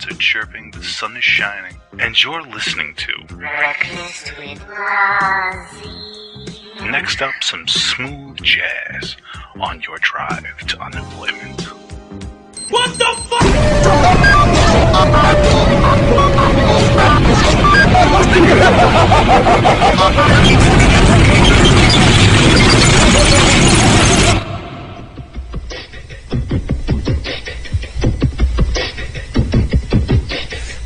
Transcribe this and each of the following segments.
birds are chirping, the sun is shining, and you're listening to Breakfast with BLASI. Next up, some smooth jazz on your drive to unemployment. What the fuck?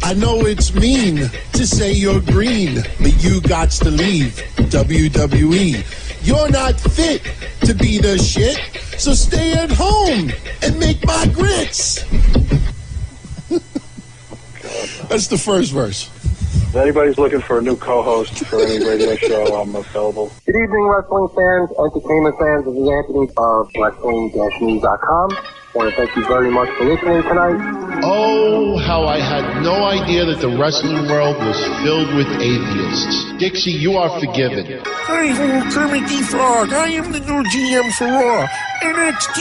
I know it's mean to say you're green, but you gots to leave WWE. You're not fit to be the shit, so stay at home and make my grits. That's the first verse. If anybody's looking for a new co-host for any radio show, I'm available. Good evening, wrestling fans, entertainment fans. This is Anthony of Wrestling-News.com. I want to thank you very much for listening tonight. Oh, how I had no idea that the wrestling world was filled with atheists. Dixie, you are forgiven. Hi, hello, Kermit the Frog. I am the new GM for Raw. NXT.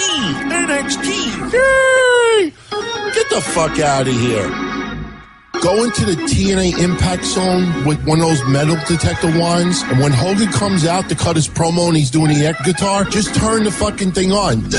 Yay! Get the fuck out of here. Go into the TNA Impact Zone with one of those metal detector wands, and when Hogan comes out to cut his promo and he's doing the air guitar, just turn the fucking thing on.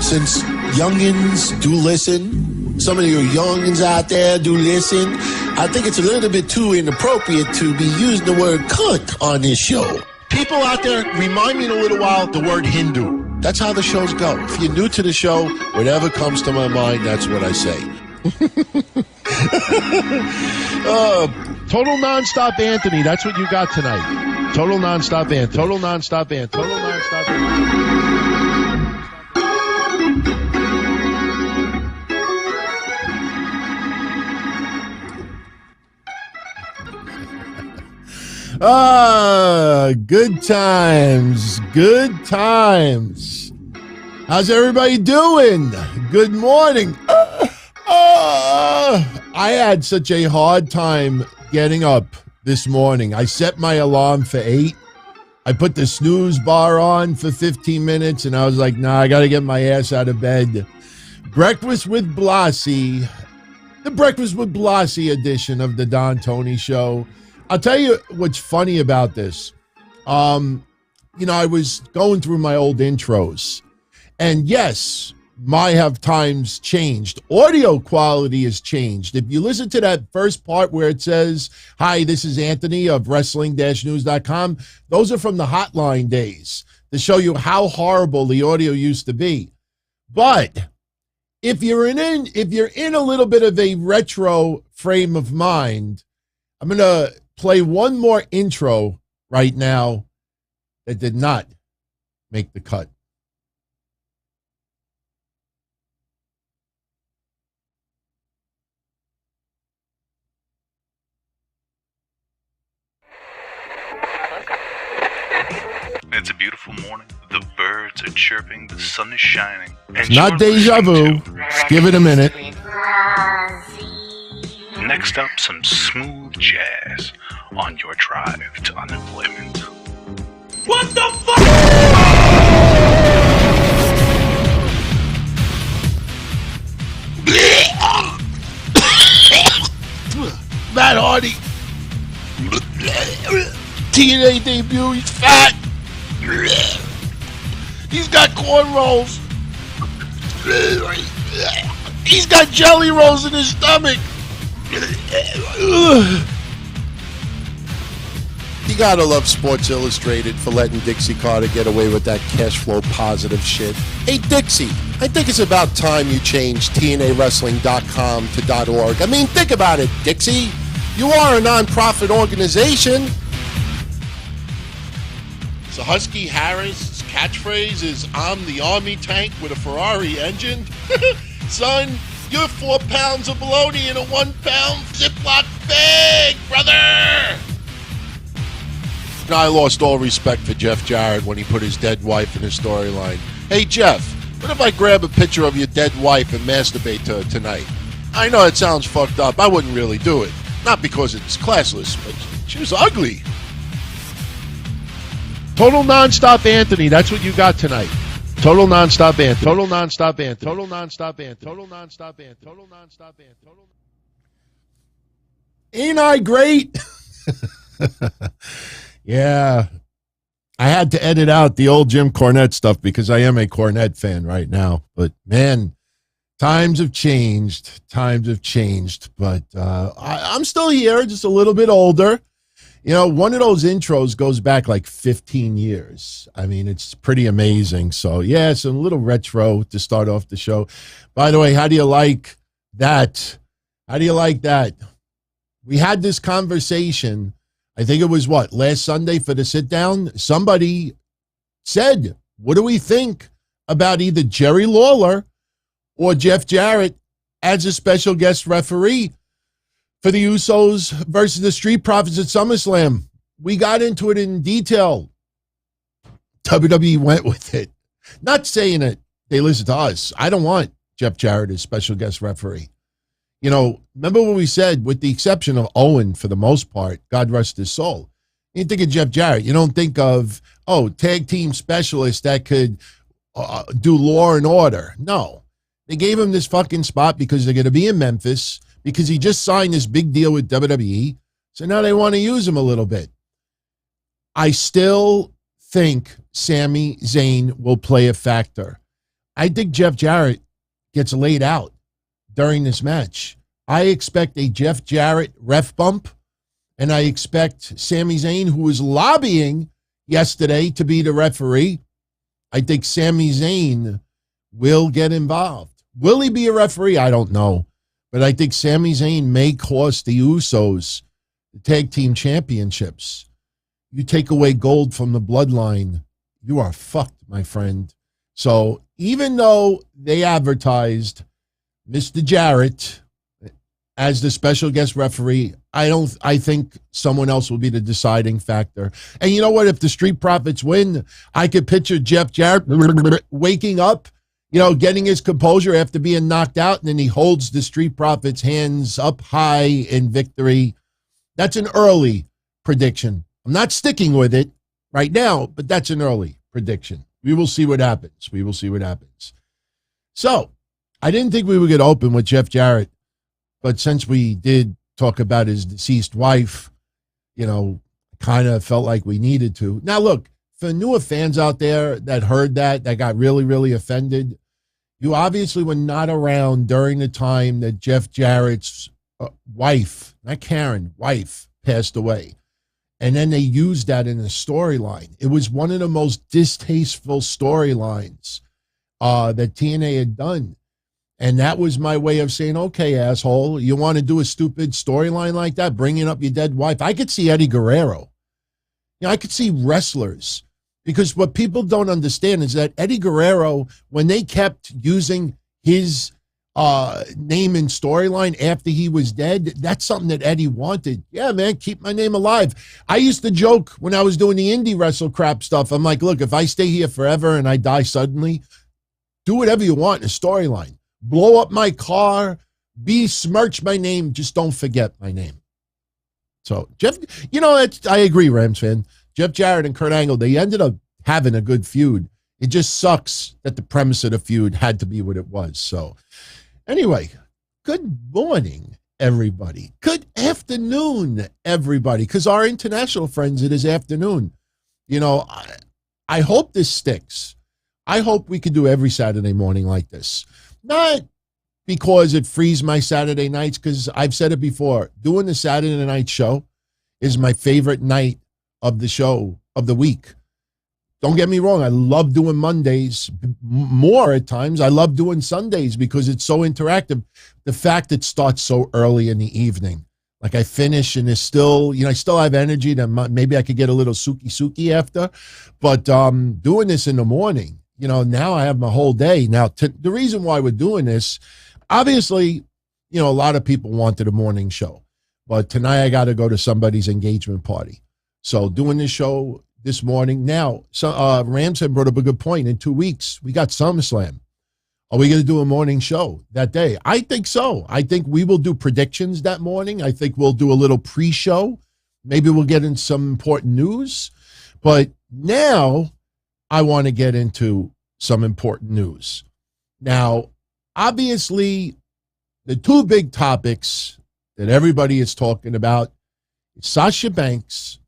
Since youngins do listen, some of you youngins out there do listen, I think it's a little bit too inappropriate to be using the word cunt on this show. People out there, remind me in a little while the word Hindu. That's how the shows go. If you're new to the show, whatever comes to my mind, that's what I say. Total nonstop Anthony. That's what you got tonight. Total nonstop Anthony. Total nonstop Anthony. Total nonstop Anthony. Good times. Good times. How's everybody doing? Good morning. I had such a hard time getting up this morning. I set my alarm for 8. I put the snooze bar on for 15 minutes, and I was like, nah, I got to get my ass out of bed. Breakfast with BLASI, the Breakfast with BLASI edition of the Don Tony Show. I'll tell you what's funny about this. I was going through my old intros, and yes, have times changed. Audio quality has changed. If you listen to that first part where it says, hi, this is Anthony of Wrestling-News.com, those are from the hotline days to show you how horrible the audio used to be. But if you're in a little bit of a retro frame of mind, I'm going to play one more intro right now that did not make the cut. It's a beautiful morning. The birds are chirping. The sun is shining. And it's not deja vu. Just give it a minute. Next up, some smooth jazz on your drive to unemployment. What the fuck? Matt Hardy. TNA debut. He's fat. He's got cornrows. He's got jelly rolls in his stomach. You gotta love Sports Illustrated for letting Dixie Carter get away with that cash flow positive shit. Hey Dixie, I think it's about time you changed TNAWrestling.com to .org. I mean, think about it, Dixie. You are a non-profit organization. So Husky Harris' catchphrase is, I'm the army tank with a Ferrari engine. Son, you're 4 pounds of bologna in a 1 pound Ziploc bag, brother! I lost all respect for Jeff Jarrett when he put his dead wife in his storyline. Hey Jeff, what if I grab a picture of your dead wife and masturbate to her tonight? I know it sounds fucked up. I wouldn't really do it. Not because it's classless, but she was ugly. Total nonstop Anthony, that's what you got tonight. Total nonstop anthem. Total nonstop anthem. Total nonstop anthem. Total nonstop anthem. Total nonstop anthem. Ain't I great? Yeah. I had to edit out the old Jim Cornette stuff because I am a Cornette fan right now. But, man, times have changed. Times have changed. But I'm still here, just a little bit older. You know, one of those intros goes back like 15 years. I mean, it's pretty amazing. So, yeah, it's a little retro to start off the show. By the way, how do you like that? How do you like that? We had this conversation, I think it was last Sunday for the sit down. Somebody said, what do we think about either Jerry Lawler or Jeff Jarrett as a special guest referee for the Usos versus the Street Profits at SummerSlam? We got into it in detail. WWE went with it. Not saying that they listen to us. I don't want Jeff Jarrett as special guest referee. You know, remember what we said, with the exception of Owen for the most part, God rest his soul. You think of Jeff Jarrett. You don't think of, tag team specialist that could do Law and Order. No. They gave him this fucking spot because they're going to be in Memphis, because he just signed this big deal with WWE. So now they want to use him a little bit. I still think Sami Zayn will play a factor. I think Jeff Jarrett gets laid out during this match. I expect a Jeff Jarrett ref bump, and I expect Sami Zayn, who was lobbying yesterday to be the referee, I think Sami Zayn will get involved. Will he be a referee? I don't know. But I think Sami Zayn may cost the Usos the tag team championships. You take away gold from the bloodline, you are fucked, my friend. So even though they advertised Mr. Jarrett as the special guest referee, I think someone else will be the deciding factor. And you know what? If the Street Profits win, I could picture Jeff Jarrett waking up, getting his composure after being knocked out, and then he holds the Street Profits hands up high in victory. That's an early prediction. I'm not sticking with it right now, but that's an early prediction. We will see what happens. We will see what happens. So, I didn't think we would get open with Jeff Jarrett, but since we did talk about his deceased wife, kind of felt like we needed to. Now, look, for newer fans out there that heard that got really, really offended, you obviously were not around during the time that Jeff Jarrett's wife, not Karen, wife, passed away. And then they used that in the storyline. It was one of the most distasteful storylines that TNA had done. And that was my way of saying, okay, asshole, you want to do a stupid storyline like that, bringing up your dead wife? I could see Eddie Guerrero. I could see wrestlers. Because what people don't understand is that Eddie Guerrero, when they kept using his name and storyline after he was dead, that's something that Eddie wanted. Yeah, man, keep my name alive. I used to joke when I was doing the indie wrestle crap stuff. I'm like, look, if I stay here forever and I die suddenly, do whatever you want in a storyline. Blow up my car, besmirch my name, just don't forget my name. So, Jeff, I agree, Rams fan. Jeff Jarrett and Kurt Angle, they ended up having a good feud. It just sucks that the premise of the feud had to be what it was. So, anyway, good morning, everybody. Good afternoon, everybody, because our international friends, it is afternoon. I hope this sticks. I hope we can do every Saturday morning like this. Not because it frees my Saturday nights, because I've said it before, doing the Saturday night show is my favorite night of the show of the week. Don't get me wrong. I love doing Mondays more at times. I love doing Sundays because it's so interactive. The fact it starts so early in the evening, like I finish and it's still, I still have energy that maybe I could get a little suki after, but doing this in the morning, now I have my whole day. Now, the reason why we're doing this, obviously, a lot of people wanted a morning show, but tonight I got to go to somebody's engagement party. So doing this show this morning. Now, Ramsden brought up a good point. In 2 weeks, we got SummerSlam. Are we going to do a morning show that day? I think so. I think we will do predictions that morning. I think we'll do a little pre-show. Maybe we'll get in some important news. But now I want to get into some important news. Now, obviously, the two big topics that everybody is talking about is Sasha Banks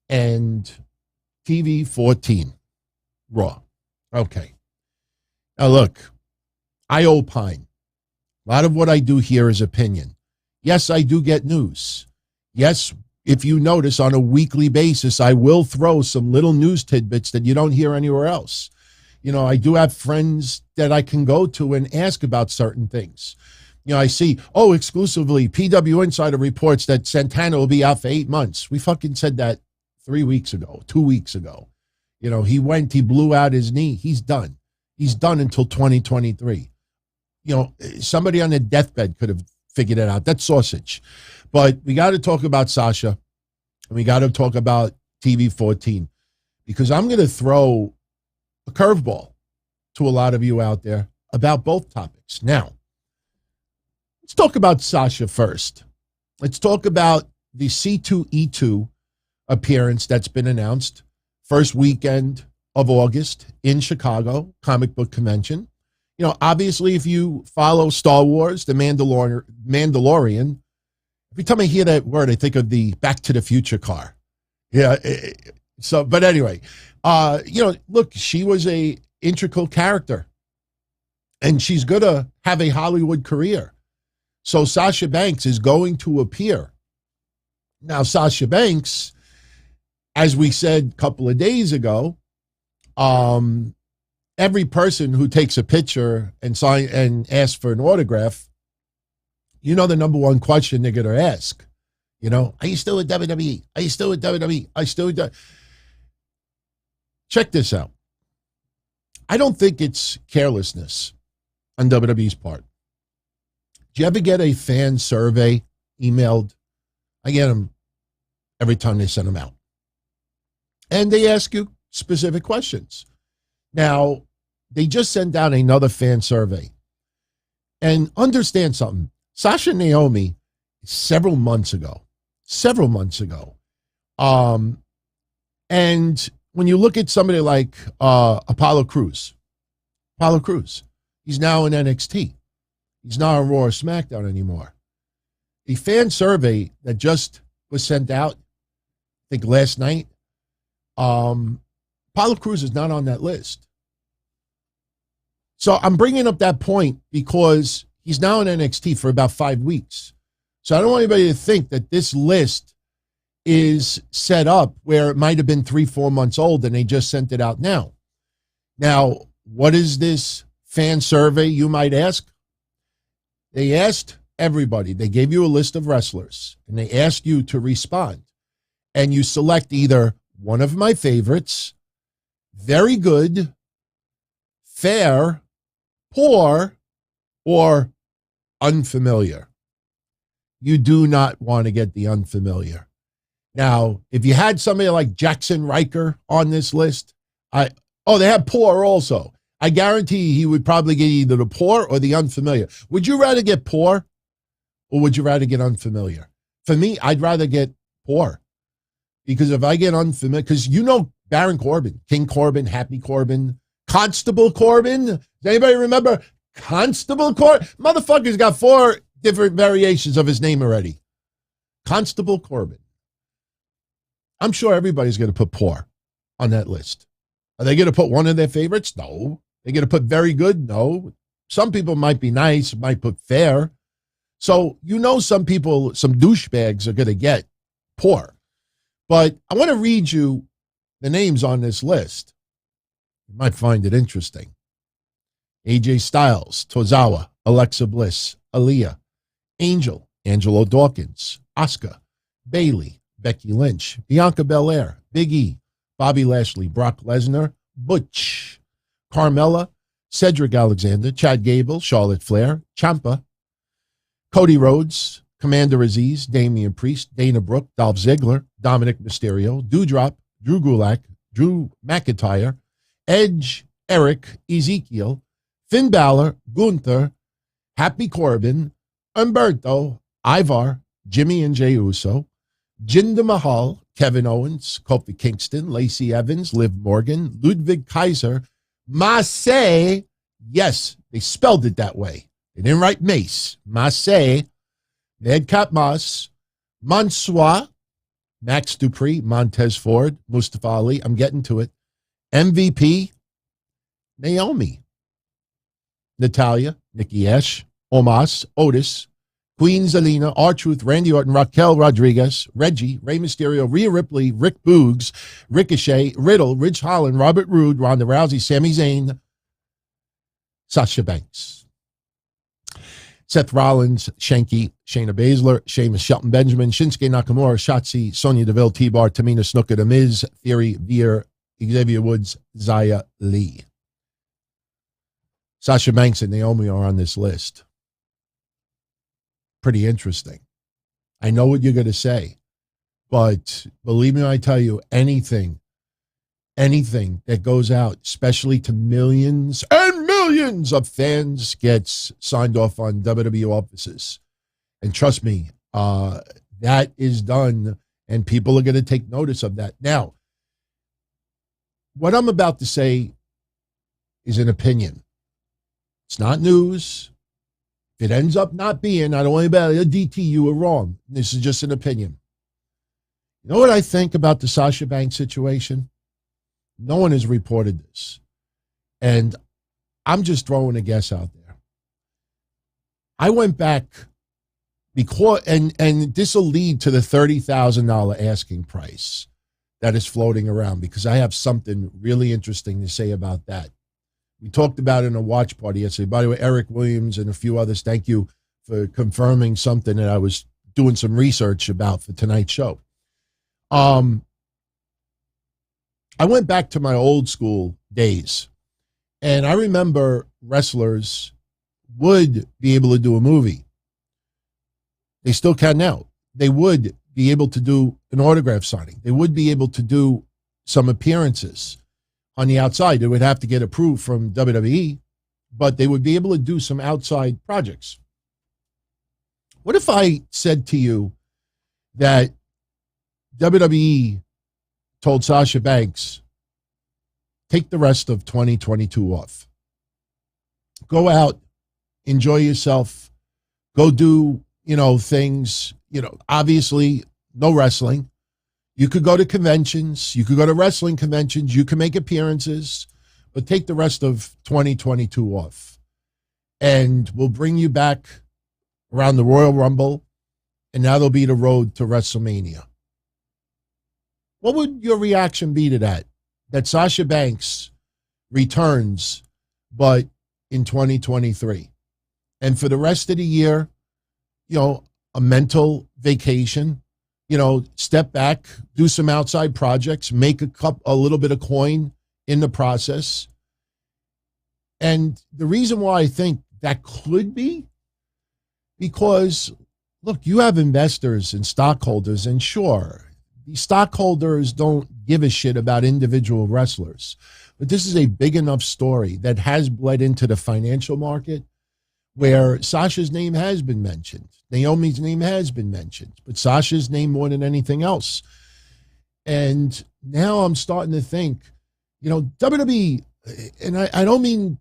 and TV-14 Raw. Okay. Now, look, I opine. A lot of what I do here is opinion. Yes, I do get news. Yes, if you notice, on a weekly basis, I will throw some little news tidbits that you don't hear anywhere else. You know, I do have friends that I can go to and ask about certain things. You know, I see, exclusively, PW Insider reports that Santana will be out for 8 months. We fucking said that 3 weeks ago, 2 weeks ago. You know, he blew out his knee. He's done. He's done until 2023. You know, somebody on a deathbed could have figured it out. That's sausage. But we got to talk about Sasha, and we got to talk about TV-14, because I'm going to throw a curveball to a lot of you out there about both topics. Now, let's talk about Sasha first. Let's talk about the C2E2 appearance that's been announced. First weekend of August in Chicago, comic book convention. You know, obviously, if you follow Star Wars, the Mandalorian, every time I hear that word, I think of the Back to the Future car. Yeah. So, but anyway, you know, look, she was a integral character, and she's going to have a Hollywood career. So Sasha Banks is going to appear. Now, Sasha Banks, as we said a couple of days ago, every person who takes a picture and asks for an autograph, you know, the number one question they're going to ask, you know, are you still at WWE? Are you still at WWE? Are you still at WWE? Check this out. I don't think it's carelessness on WWE's part. Do you ever get a fan survey emailed? I get them every time they send them out. And they ask you specific questions. Now, they just sent out another fan survey. And understand something. Sasha and Naomi, several months ago. And when you look at somebody like Apollo Crews, he's now in NXT. He's not on Raw or SmackDown anymore. A fan survey that just was sent out, I think last night, Apollo Crews is not on that list. So I'm bringing up that point because he's now in NXT for about 5 weeks. So I don't want anybody to think that this list is set up where it might have been 3-4 months old and they just sent it out now. Now, what is this fan survey, you might ask? They asked everybody. They gave you a list of wrestlers, and they asked you to respond. And you select either one of my favorites, very good, fair, poor, or unfamiliar. You do not want to get the unfamiliar. Now, if you had somebody like Jackson Riker on this list, they have poor also. I guarantee he would probably get either the poor or the unfamiliar. Would you rather get poor or would you rather get unfamiliar? For me, I'd rather get poor. Because if I get unfamiliar, because you know Baron Corbin, King Corbin, Happy Corbin, Constable Corbin. Does anybody remember Constable Corbin? Motherfucker's got 4 different variations of his name already. Constable Corbin. I'm sure everybody's going to put poor on that list. Are they going to put one of their favorites? No. They're going to put very good? No. Some people might be nice, might put fair. So, you know, some people, some douchebags are going to get poor. But I want to read you the names on this list. You might find it interesting. AJ Styles, Tozawa, Alexa Bliss, Aaliyah, Angel, Angelo Dawkins, Asuka, Bayley, Becky Lynch, Bianca Belair, Big E, Bobby Lashley, Brock Lesnar, Butch, Carmella, Cedric Alexander, Chad Gable, Charlotte Flair, Ciampa, Cody Rhodes, Commander Aziz, Damian Priest, Dana Brooke, Dolph Ziggler, Dominic Mysterio, Doudrop, Drew Gulak, Drew McIntyre, Edge, Eric, Ezekiel, Finn Balor, Gunther, Happy Corbin, Humberto, Ivar, Jimmy and Jey Uso, Jinder Mahal, Kevin Owens, Kofi Kingston, Lacey Evans, Liv Morgan, Ludwig Kaiser, Mace, yes, they spelled it that way. They didn't write Mace. Mace, Madcap Moss, Mansoor, Max Dupree, Montez Ford, Mustafa Ali. I'm getting to it. MVP, Naomi, Natalia, Nikki Ash, Omos, Otis, Queen Zelina, R-Truth, Randy Orton, Raquel Rodriguez, Reggie, Rey Mysterio, Rhea Ripley, Rick Boogs, Ricochet, Riddle, Ridge Holland, Robert Roode, Ronda Rousey, Sami Zayn, Sasha Banks, Seth Rollins, Shanky, Shayna Baszler, Sheamus, Shelton Benjamin, Shinsuke Nakamura, Shotzi, Sonya Deville, T-Bar, Tamina Snuka, The Miz, Theory, Veer, Xavier Woods, Zaya Lee. Sasha Banks and Naomi are on this list. Pretty interesting. I know what you're going to say, but believe me when I tell you, anything that goes out, especially to millions and millions of fans, gets signed off on WWE offices. And trust me, that is done, and people are going to take notice of that. Now, what I'm about to say is an opinion. It's not news. If it ends up not being, I don't want anybody to DT you were wrong. This is just an opinion. You know what I think about the Sasha Banks situation? No one has reported this. And I'm just throwing a guess out there. I went back because, and this will lead to the $30,000 asking price that is floating around, because I have something really interesting to say about that. We talked about it in a watch party yesterday. By the way, Eric Williams and a few others, thank you for confirming something that I was doing some research about for tonight's show. I went back to my old school days, and I remember wrestlers would be able to do a movie. They still can now. They would be able to do an autograph signing. They would be able to do some appearances on the outside. They would have to get approved from WWE, but they would be able to do some outside projects. What if I said to you that WWE told Sasha Banks, take the rest of 2022 off. Go out, enjoy yourself, go do, things, obviously no wrestling. You could go to conventions, you could go to wrestling conventions, you can make appearances, but take the rest of 2022 off. And we'll bring you back around the Royal Rumble, and now there'll be the road to WrestleMania. What would your reaction be to that? That Sasha Banks returns, but in 2023. And for the rest of the year, a mental vacation, step back, do some outside projects, make a little bit of coin in the process. And the reason why I think that could be, because, look, you have investors and stockholders, and sure, the stockholders don't give a shit about individual wrestlers. But this is a big enough story that has bled into the financial market, where Sasha's name has been mentioned. Naomi's name has been mentioned, but Sasha's name more than anything else. And now I'm starting to think, WWE, and I don't mean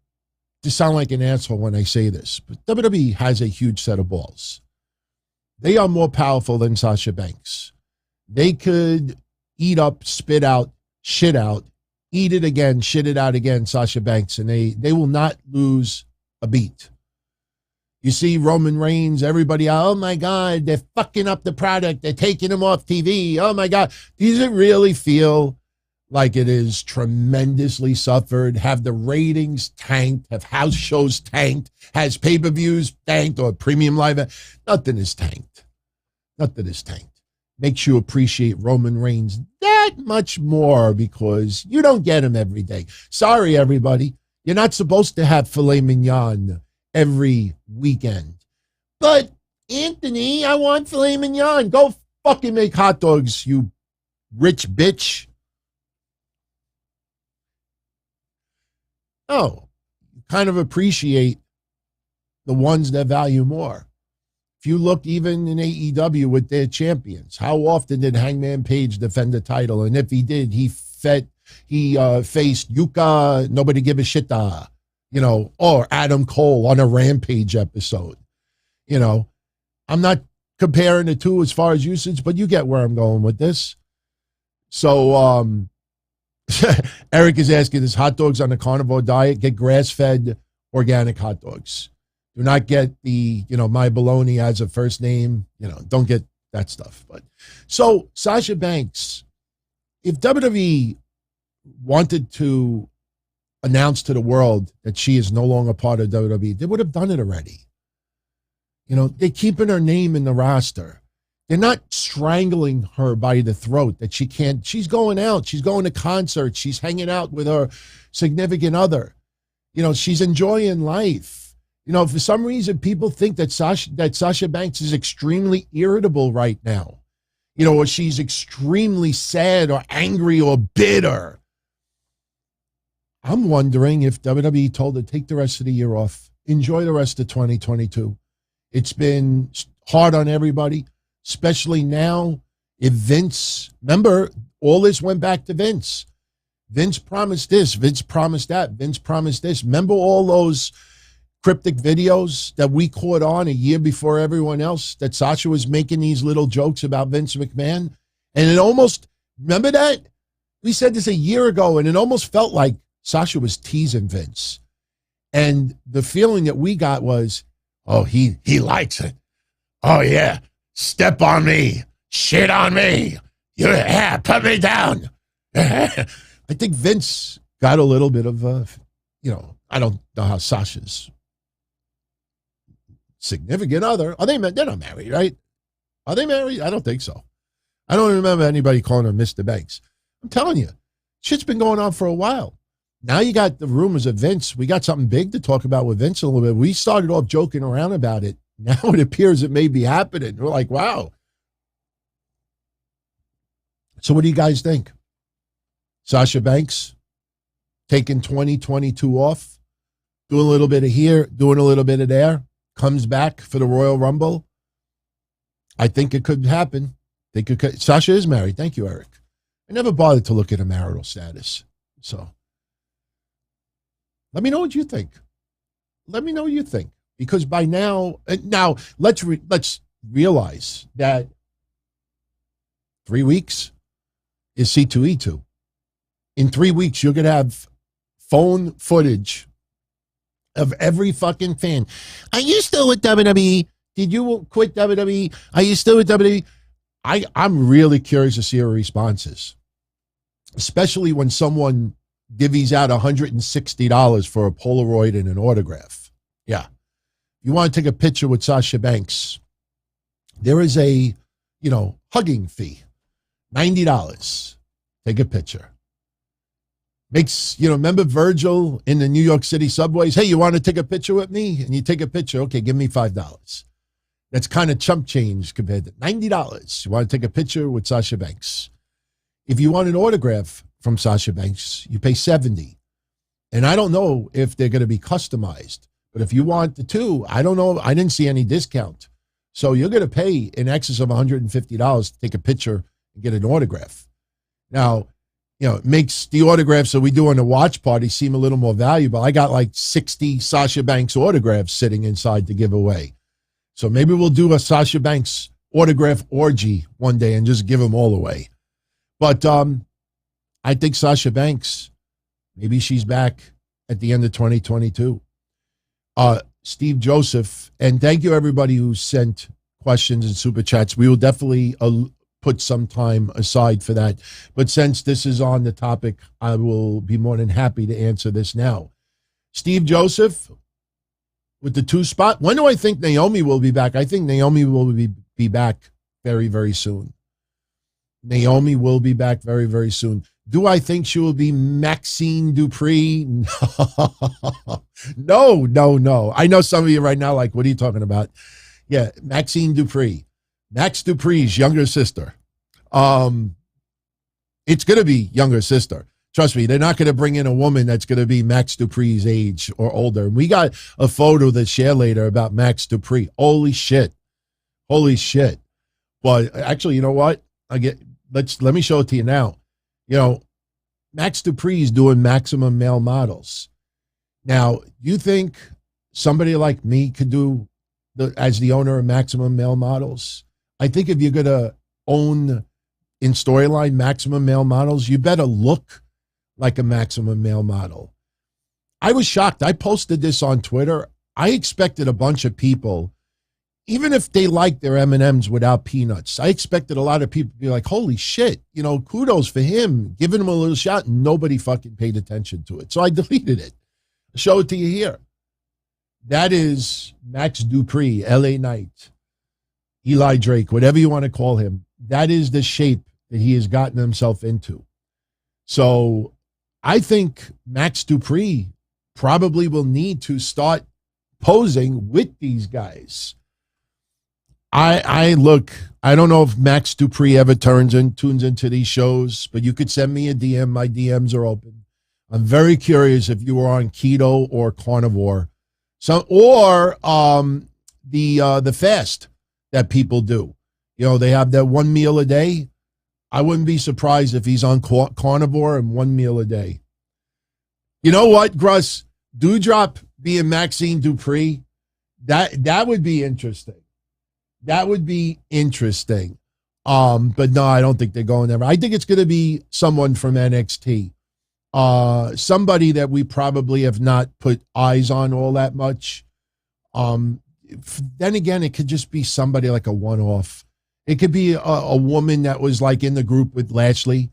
to sound like an asshole when I say this, but WWE has a huge set of balls. They are more powerful than Sasha Banks. They could eat up, spit out, shit out, eat it again, shit it out again, Sasha Banks, and they will not lose a beat. You see Roman Reigns, everybody, oh my God, they're fucking up the product. They're taking him off TV. Oh my God. Does it really feel like it is tremendously suffered? Have the ratings tanked? Have house shows tanked? Has pay-per-views tanked or premium live? Nothing is tanked. Nothing is tanked. Makes you appreciate Roman Reigns that much more because you don't get him every day. Sorry, everybody. You're not supposed to have filet mignon every weekend. But, Anthony, I want filet mignon. Go fucking make hot dogs, you rich bitch. No, you kind of appreciate the ones that value more. If you look even in AEW with their champions, how often did Hangman Page defend the title? And if he did, he he faced Yuka, nobody give a shit, or Adam Cole on a Rampage episode. I'm not comparing the two as far as usage, but you get where I'm going with this. So Eric is asking, is hot dogs on the carnivore diet? Get grass-fed organic hot dogs. Do not get the, my baloney as a first name. Don't get that stuff. But so Sasha Banks, if WWE wanted to announce to the world that she is no longer part of WWE, they would have done it already. They're keeping her name in the roster. They're not strangling her by the throat that she can't. She's going out. She's going to concerts. She's hanging out with her significant other. She's enjoying life. For some reason, people think that Sasha Banks is extremely irritable right now, or she's extremely sad or angry or bitter. I'm wondering if WWE told her, take the rest of the year off. Enjoy the rest of 2022. It's been hard on everybody, especially now. If Vince, remember, all this went back to Vince. Vince promised this. Vince promised that. Vince promised this. Remember all those cryptic videos that we caught on a year before everyone else, that Sasha was making these little jokes about Vince McMahon? And it almost, remember that? We said this a year ago, and it almost felt like Sasha was teasing Vince. And the feeling that we got was, oh, he likes it. Oh, yeah. Step on me. Shit on me. Yeah, put me down. I think Vince got a little bit of, I don't know how Sasha's significant other. They're not married, right? Are they married? I don't think so. I don't remember anybody calling her Mr. Banks. I'm telling you, shit's been going on for a while. Now you got the rumors of Vince. We got something big to talk about with Vince a little bit. We started off joking around about it. Now it appears it may be happening. We're like, wow. So what do you guys think? Sasha Banks taking 2022 off, doing a little bit of here, doing a little bit of there, comes back for the Royal Rumble. I think it could happen. Sasha is married. Thank you, Eric. I never bothered to look at her marital status. So let me know what you think. Let me know what you think. Because by now let's realize that 3 weeks is C2E2. In 3 weeks, you're going to have phone footage of every fucking fan. Are you still with WWE? Did you quit WWE? Are you still with WWE? I'm really curious to see her responses, especially when someone divvies out $160 for a Polaroid and an autograph. Yeah. You want to take a picture with Sasha Banks, there is a, hugging fee, $90. Take a picture. Makes, remember Virgil in the New York City subways? Hey, you want to take a picture with me? And you take a picture. Okay, give me $5. That's kind of chump change compared to $90. You want to take a picture with Sasha Banks. If you want an autograph from Sasha Banks, you pay $70. And I don't know if they're going to be customized. But if you want the two, I don't know. I didn't see any discount. So you're going to pay in excess of $150 to take a picture and get an autograph. Now, it makes the autographs that we do on the watch party seem a little more valuable. I got like 60 Sasha Banks autographs sitting inside to give away. So maybe we'll do a Sasha Banks autograph orgy one day and just give them all away. But I think Sasha Banks, maybe she's back at the end of 2022. Steve Joseph, and thank you everybody who sent questions and super chats. We will definitely put some time aside for that. But since this is on the topic, I will be more than happy to answer this now. Steve Joseph with the 2 spot. When do I think Naomi will be back? I think Naomi will be back very, very soon. Naomi will be back very, very soon. Do I think she will be Maxine Dupree? No. I know some of you right now like, what are you talking about? Yeah, Maxine Dupree. Max Dupree's younger sister. It's going to be younger sister. Trust me, they're not going to bring in a woman that's going to be Max Dupree's age or older. We got a photo to share later about Max Dupree. Holy shit. But actually, you know what? Let me show it to you now. Max Dupree's doing Maximum Male Models. Now, you think somebody like me could do as the owner of Maximum Male Models? I think if you're going to own in storyline Maximum Male Models, you better look like a Maximum Male Model. I was shocked. I posted this on Twitter. I expected a bunch of people, even if they liked their M&Ms without peanuts, I expected a lot of people to be like, holy shit, kudos for him, giving him a little shot, and nobody fucking paid attention to it. So I deleted it. I'll show it to you here. That is Max Dupree, LA Knight, Eli Drake, whatever you want to call him. That is the shape that he has gotten himself into. So I think Max Dupree probably will need to start posing with these guys. I don't know if Max Dupree ever tunes into these shows, but you could send me a DM. My DMs are open. I'm very curious if you were on keto or carnivore, or the fast that people do. They have that one meal a day. I wouldn't be surprised if he's on carnivore and one meal a day. You know what, Gruss? Dewdrop being Maxine Dupree, that would be interesting. That would be interesting. But no, I don't think they're going there. I think it's going to be someone from NXT. Somebody that we probably have not put eyes on all that much. Then again, it could just be somebody like a one-off. It could be a woman that was like in the group with Lashley.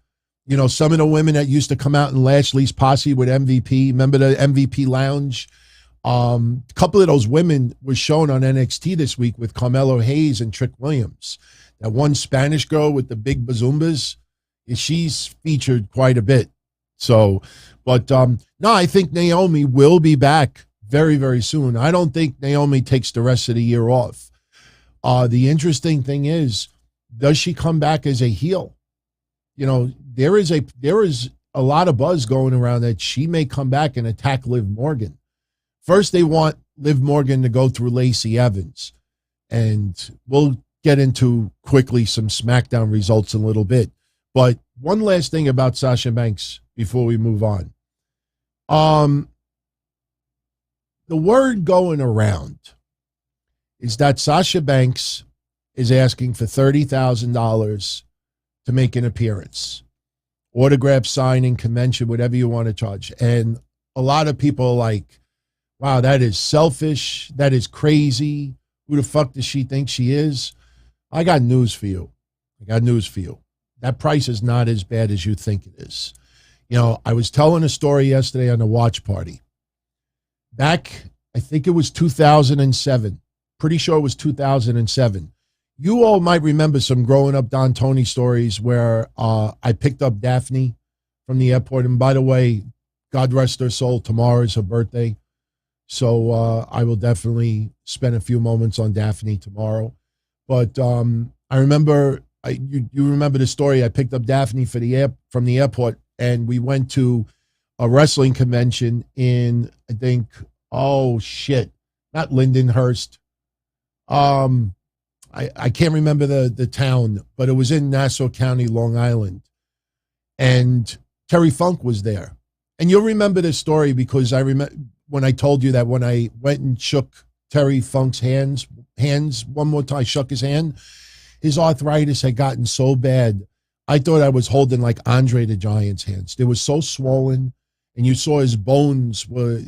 Some of the women that used to come out in Lashley's posse with MVP. Remember the MVP Lounge? A couple of those women were shown on NXT this week with Carmelo Hayes and Trick Williams. That one Spanish girl with the big bazoombas, she's featured quite a bit. So, but no, I think Naomi will be back very, very soon. I don't think Naomi takes the rest of the year off. The interesting thing is, does she come back as a heel? There is a lot of buzz going around that she may come back and attack Liv Morgan. First, they want Liv Morgan to go through Lacey Evans, and we'll get into quickly some SmackDown results in a little bit. But one last thing about Sasha Banks before we move on. The word going around is that Sasha Banks is asking for $30,000 to make an appearance, autograph signing, convention, whatever you want to charge. And a lot of people are like, wow, that is selfish. That is crazy. Who the fuck does she think she is? I got news for you. That price is not as bad as you think it is. I was telling a story yesterday on the watch party. Back, I think it was 2007. Pretty sure it was 2007. You all might remember some growing up Don Tony stories where I picked up Daphne from the airport. And by the way, God rest her soul, tomorrow is her birthday. So I will definitely spend a few moments on Daphne tomorrow. But I remember, you remember the story. I picked up Daphne from the airport, and we went to a wrestling convention in, I think, not Lindenhurst. I can't remember the town, but it was in Nassau County, Long Island. And Terry Funk was there. And you'll remember this story because I remember when I told you that when I went and shook Terry Funk's hands one more time, I shook his hand, his arthritis had gotten so bad, I thought I was holding like Andre the Giant's hands. They were so swollen, and you saw his bones were,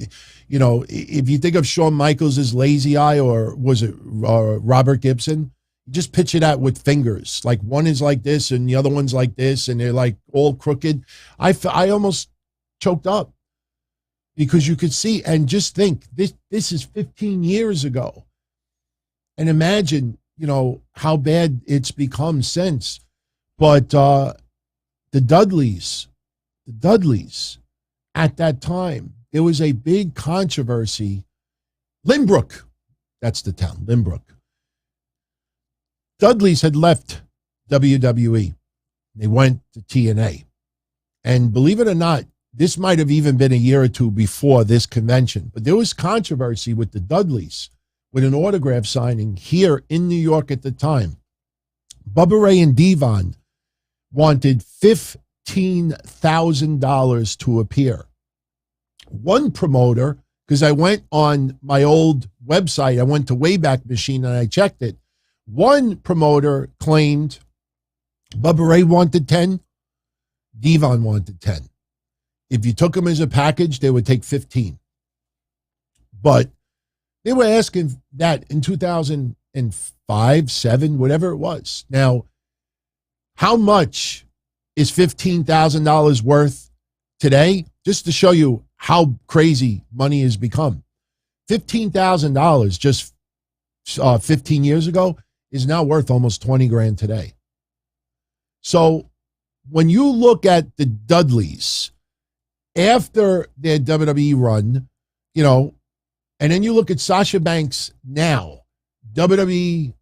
if you think of Shawn Michaels' lazy eye, or was it Robert Gibson, just picture that with fingers. Like one is like this and the other one's like this, and they're like all crooked. I almost choked up because you could see, and just think, this is 15 years ago. And imagine, how bad it's become since. But the Dudleys, at that time, there was a big controversy. Lynbrook, that's the town, Lynbrook. Dudleys had left WWE. They went to TNA. And believe it or not, this might have even been a year or two before this convention, but there was controversy with the Dudleys with an autograph signing here in New York at the time. Bubba Ray and Devon wanted $15 $15,000 to appear. One promoter, because I went on my old website, I went to Wayback Machine and I checked it. One promoter claimed Bubba Ray wanted 10, Devon wanted 10. If you took them as a package, they would take 15. But they were asking that in 2005, 7, whatever it was. Now, how much is $15,000 worth today? Just to show you how crazy money has become. $15,000 just 15 years ago is now worth almost 20 grand today. So when you look at the Dudleys after their WWE run, you know, and then you look at Sasha Banks now, WWE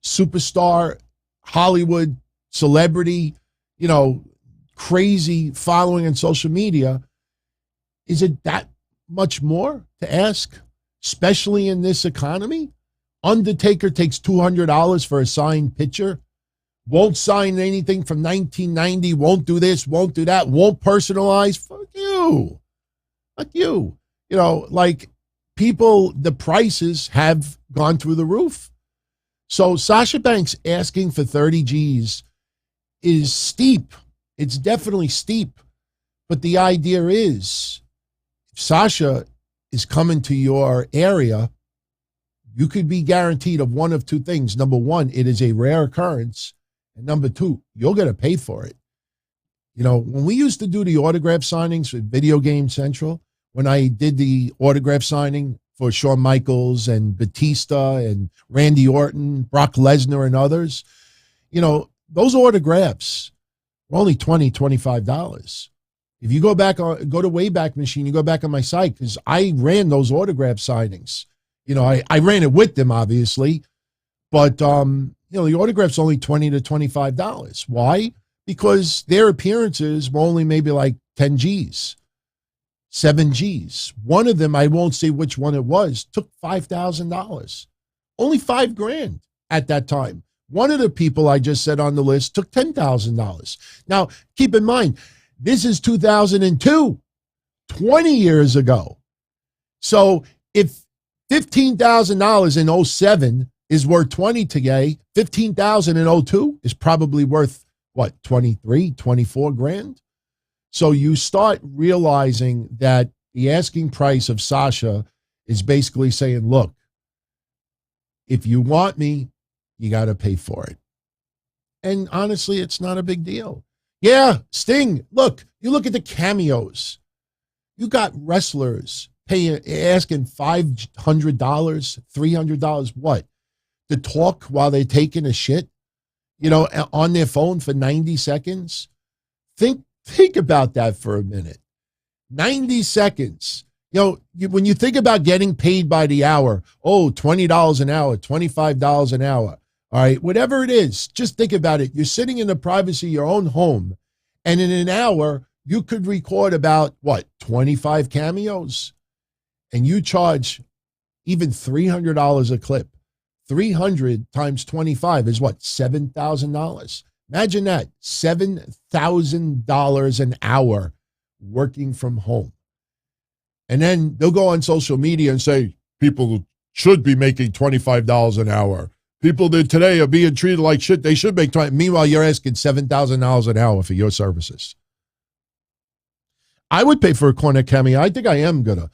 superstar, Hollywood celebrity, you know, crazy following on social media, is it that much more to ask, especially in this economy? Undertaker takes $200 for a signed picture, won't sign anything from 1990, won't do this, won't do that, won't personalize. Fuck you. Fuck you. You know, like people, the prices have gone through the roof. So Sasha Banks asking for 30 G's is steep. It's definitely steep. But the idea is, if Sasha is coming to your area, you could be guaranteed of one of two things. Number one, it is a rare occurrence. And number two, you're going to pay for it. You know, when we used to do the autograph signings with Video Game Central, when I did the autograph signing for Shawn Michaels and Batista and Randy Orton, Brock Lesnar and others, you know, those autographs were only $20, $25. If you go back on, go to Wayback Machine, you go back on my site, because I ran those autograph signings. You know, I ran it with them, obviously, but, you know, the autograph's only $20 to $25. Why? Because their appearances were only maybe like 10 G's, 7 G's. One of them, I won't say which one it was, took $5,000. Only $5 grand at that time. One of the people I just said on the list took $10,000. Now, keep in mind, this is 2002, 20 years ago. So if $15,000 in 07 is worth 20 today, 15,000 in 02 is probably worth, what, 23, 24 grand? So you start realizing that the asking price of Sasha is basically saying, look, if you want me, you got to pay for it. And honestly, it's not a big deal. Yeah, Sting, look, you look at the cameos. You got wrestlers asking $500, $300, what? To talk while they're taking a shit, you know, on their phone for 90 seconds. Think about that for a minute. 90 seconds. You know, when you think about getting paid by the hour, oh, $20 an hour, $25 an hour. All right, whatever it is, just think about it. You're sitting in the privacy of your own home, and in an hour, you could record about, what, 25 cameos? And you charge even $300 a clip. 300 times 25 is what, $7,000? Imagine that, $7,000 an hour working from home. And then they'll go on social media and say, people should be making $25 an hour. People that today are being treated like shit, they should make 20. Meanwhile, you're asking $7,000 an hour for your services. I would pay for a corner cameo. I think I am gonna.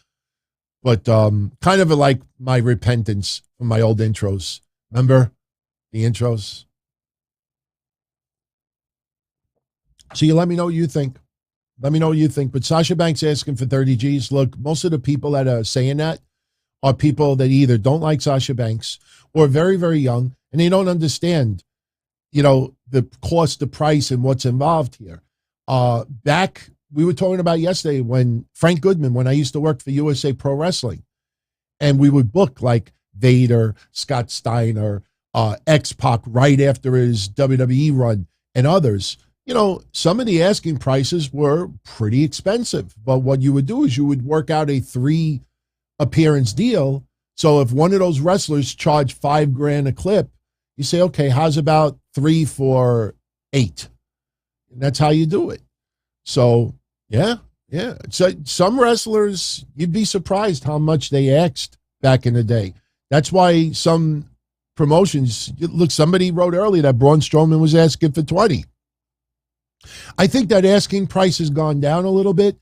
But kind of like my repentance from my old intros. Remember the intros? So you let me know what you think. Let me know what you think. But Sasha Banks asking for 30 G's. Look, most of the people that are saying that are people that either don't like Sasha Banks or very, very young, and they don't understand, you know, the cost, the price, and what's involved here. We were talking about yesterday when Frank Goodman, when I used to work for USA Pro Wrestling, and we would book like Vader, Scott Steiner, X-Pac right after his WWE run, and others. You know, some of the asking prices were pretty expensive, but what you would do is you would work out a 3 appearance deal. So if one of those wrestlers charged $5 grand a clip, you say, okay, how's about 3 for $8? And that's how you do it. So, yeah. So some wrestlers, you'd be surprised how much they asked back in the day. That's why some promotions, look, somebody wrote earlier that Braun Strowman was asking for 20. I think that asking price has gone down a little bit,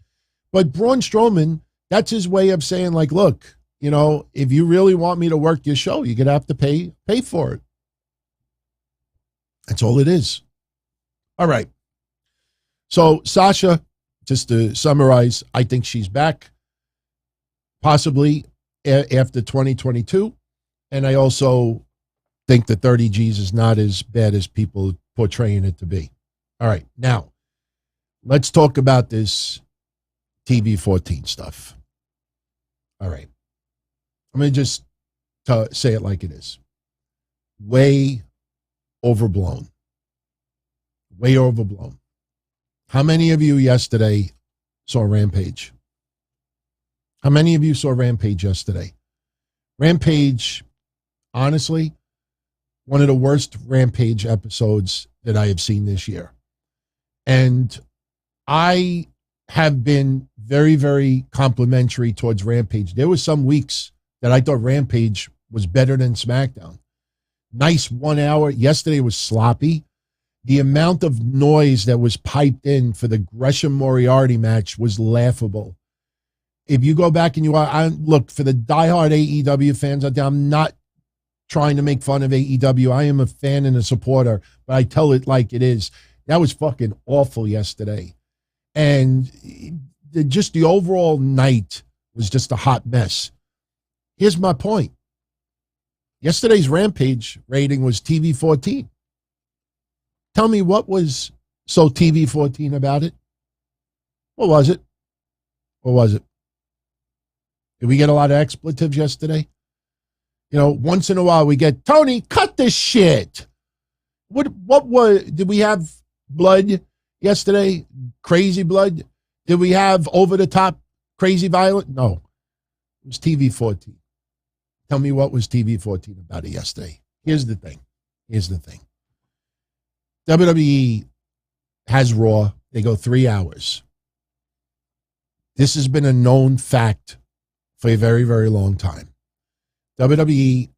but Braun Strowman, that's his way of saying, like, look, you know, if you really want me to work your show, you're going to have to pay for it. That's all it is. All right. So Sasha, just to summarize, I think she's back, possibly after 2022. And I also think the 30 G's is not as bad as people portraying it to be. All right. Now, let's talk about this TV-14 stuff. All right. I'm going to just say it like it is. Way overblown. Way overblown. How many of you yesterday saw Rampage? How many of you saw Rampage yesterday? Rampage, honestly, one of the worst Rampage episodes that I have seen this year. And I have been very, very complimentary towards Rampage. There were some weeks that I thought Rampage was better than SmackDown. Nice 1 hour. Yesterday was sloppy. The amount of noise that was piped in for the Gresham-Moriarty match was laughable. If you go back and look, for the diehard AEW fans out there, I'm not trying to make fun of AEW. I am a fan and a supporter, but I tell it like it is. That was fucking awful yesterday. And just the overall night was just a hot mess. Here's my point. Yesterday's Rampage rating was TV-14. Tell me what was so TV-14 about it? What was it? What was it? Did we get a lot of expletives yesterday? You know, once in a while we get, Tony, cut this shit. What did we have blood yesterday? Crazy blood? Did we have over the top crazy violent? No. It was TV-14. Tell me what was TV-14 about it yesterday. Here's the thing. WWE has Raw. They go 3 hours. This has been a known fact for a very, very long time. WWE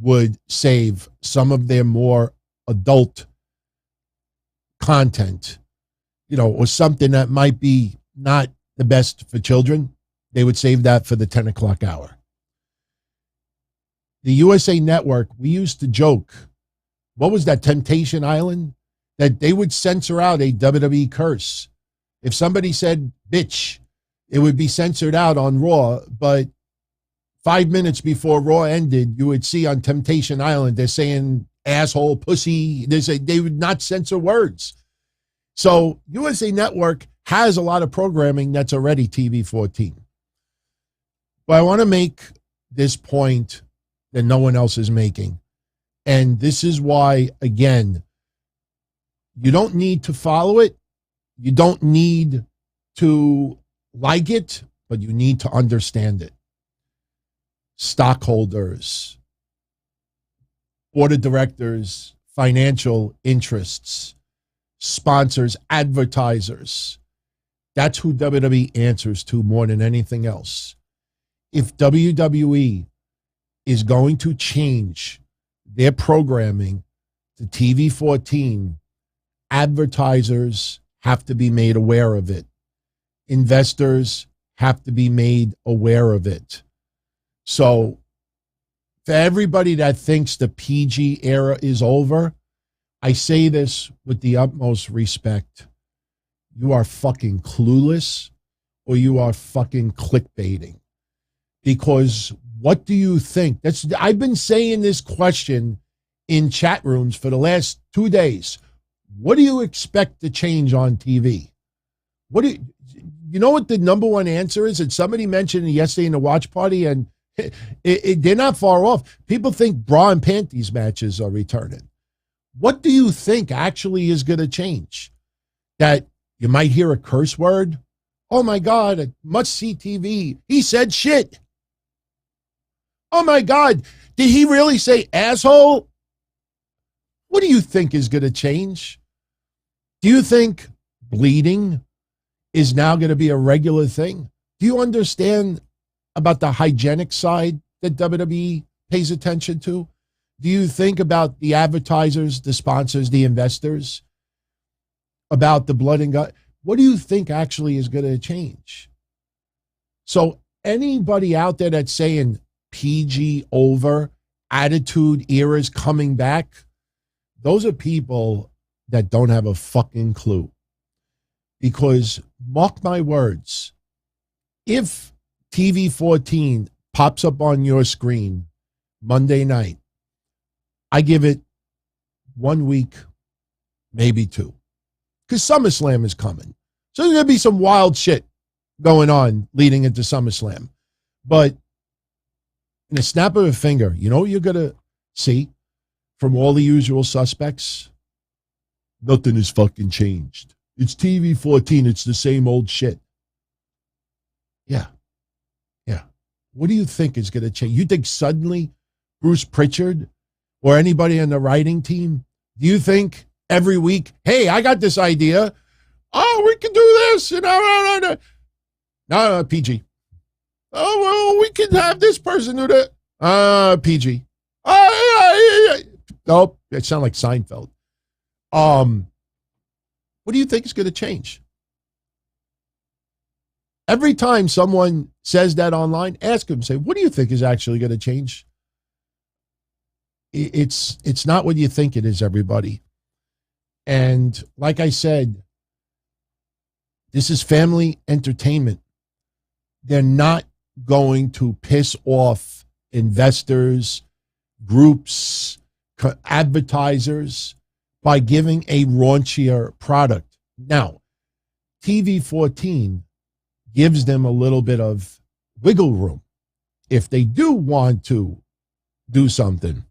would save some of their more adult content, you know, or something that might be not the best for children. They would save that for the 10 o'clock hour. The USA Network, we used to joke, what was that, Temptation Island? That they would censor out a WWE curse. If somebody said bitch, it would be censored out on Raw, but 5 minutes before Raw ended, you would see on Temptation Island, they're saying asshole, pussy. They would not censor words. So USA Network has a lot of programming that's already TV-14. But I want to make this point that no one else is making. And this is why, again, you don't need to follow it. You don't need to like it, but you need to understand it. Stockholders, board of directors, financial interests, sponsors, advertisers. That's who WWE answers to more than anything else. If WWE is going to change their programming to TV-14, advertisers have to be made aware of it. Investors have to be made aware of it. So for everybody that thinks the PG era is over, I say this with the utmost respect. You are fucking clueless or you are fucking clickbaiting. Because what do you think? I've been saying this question in chat rooms for the last 2 days. What do you expect to change on TV? You know what the number one answer is? And somebody mentioned it yesterday in the watch party, and they're not far off. People think bra and panties matches are returning. What do you think actually is going to change? That you might hear a curse word? Oh my God, a must-see TV. He said shit. Oh my God, did he really say asshole? What do you think is going to change? Do you think bleeding is now going to be a regular thing? Do you understand about the hygienic side that WWE pays attention to? Do you think about the advertisers, the sponsors, the investors, about the blood and gut? What do you think actually is going to change? So anybody out there that's saying PG over, attitude era is coming back, those are people that don't have a fucking clue. Because mark my words, if TV-14 pops up on your screen Monday night, I give it 1 week, maybe 2. Because SummerSlam is coming. So there's going to be some wild shit going on leading into SummerSlam. But in a snap of a finger, you know what you're going to see from all the usual suspects? Nothing has fucking changed. It's TV-14. It's the same old shit. Yeah. What do you think is going to change? You think suddenly Bruce Pritchard or anybody on the writing team, do you think every week, hey, I got this idea. Oh, we can do this. No, PG. Oh, well, we can have this person do that. PG. Nope, it sounds like Seinfeld. What do you think is going to change? Every time someone says that online, ask them, say, what do you think is actually going to change? It's not what you think it is, everybody. And like I said, this is family entertainment. They're not going to piss off investors, groups, advertisers by giving a raunchier product. Now, TV-14 gives them a little bit of wiggle room if they do want to do something.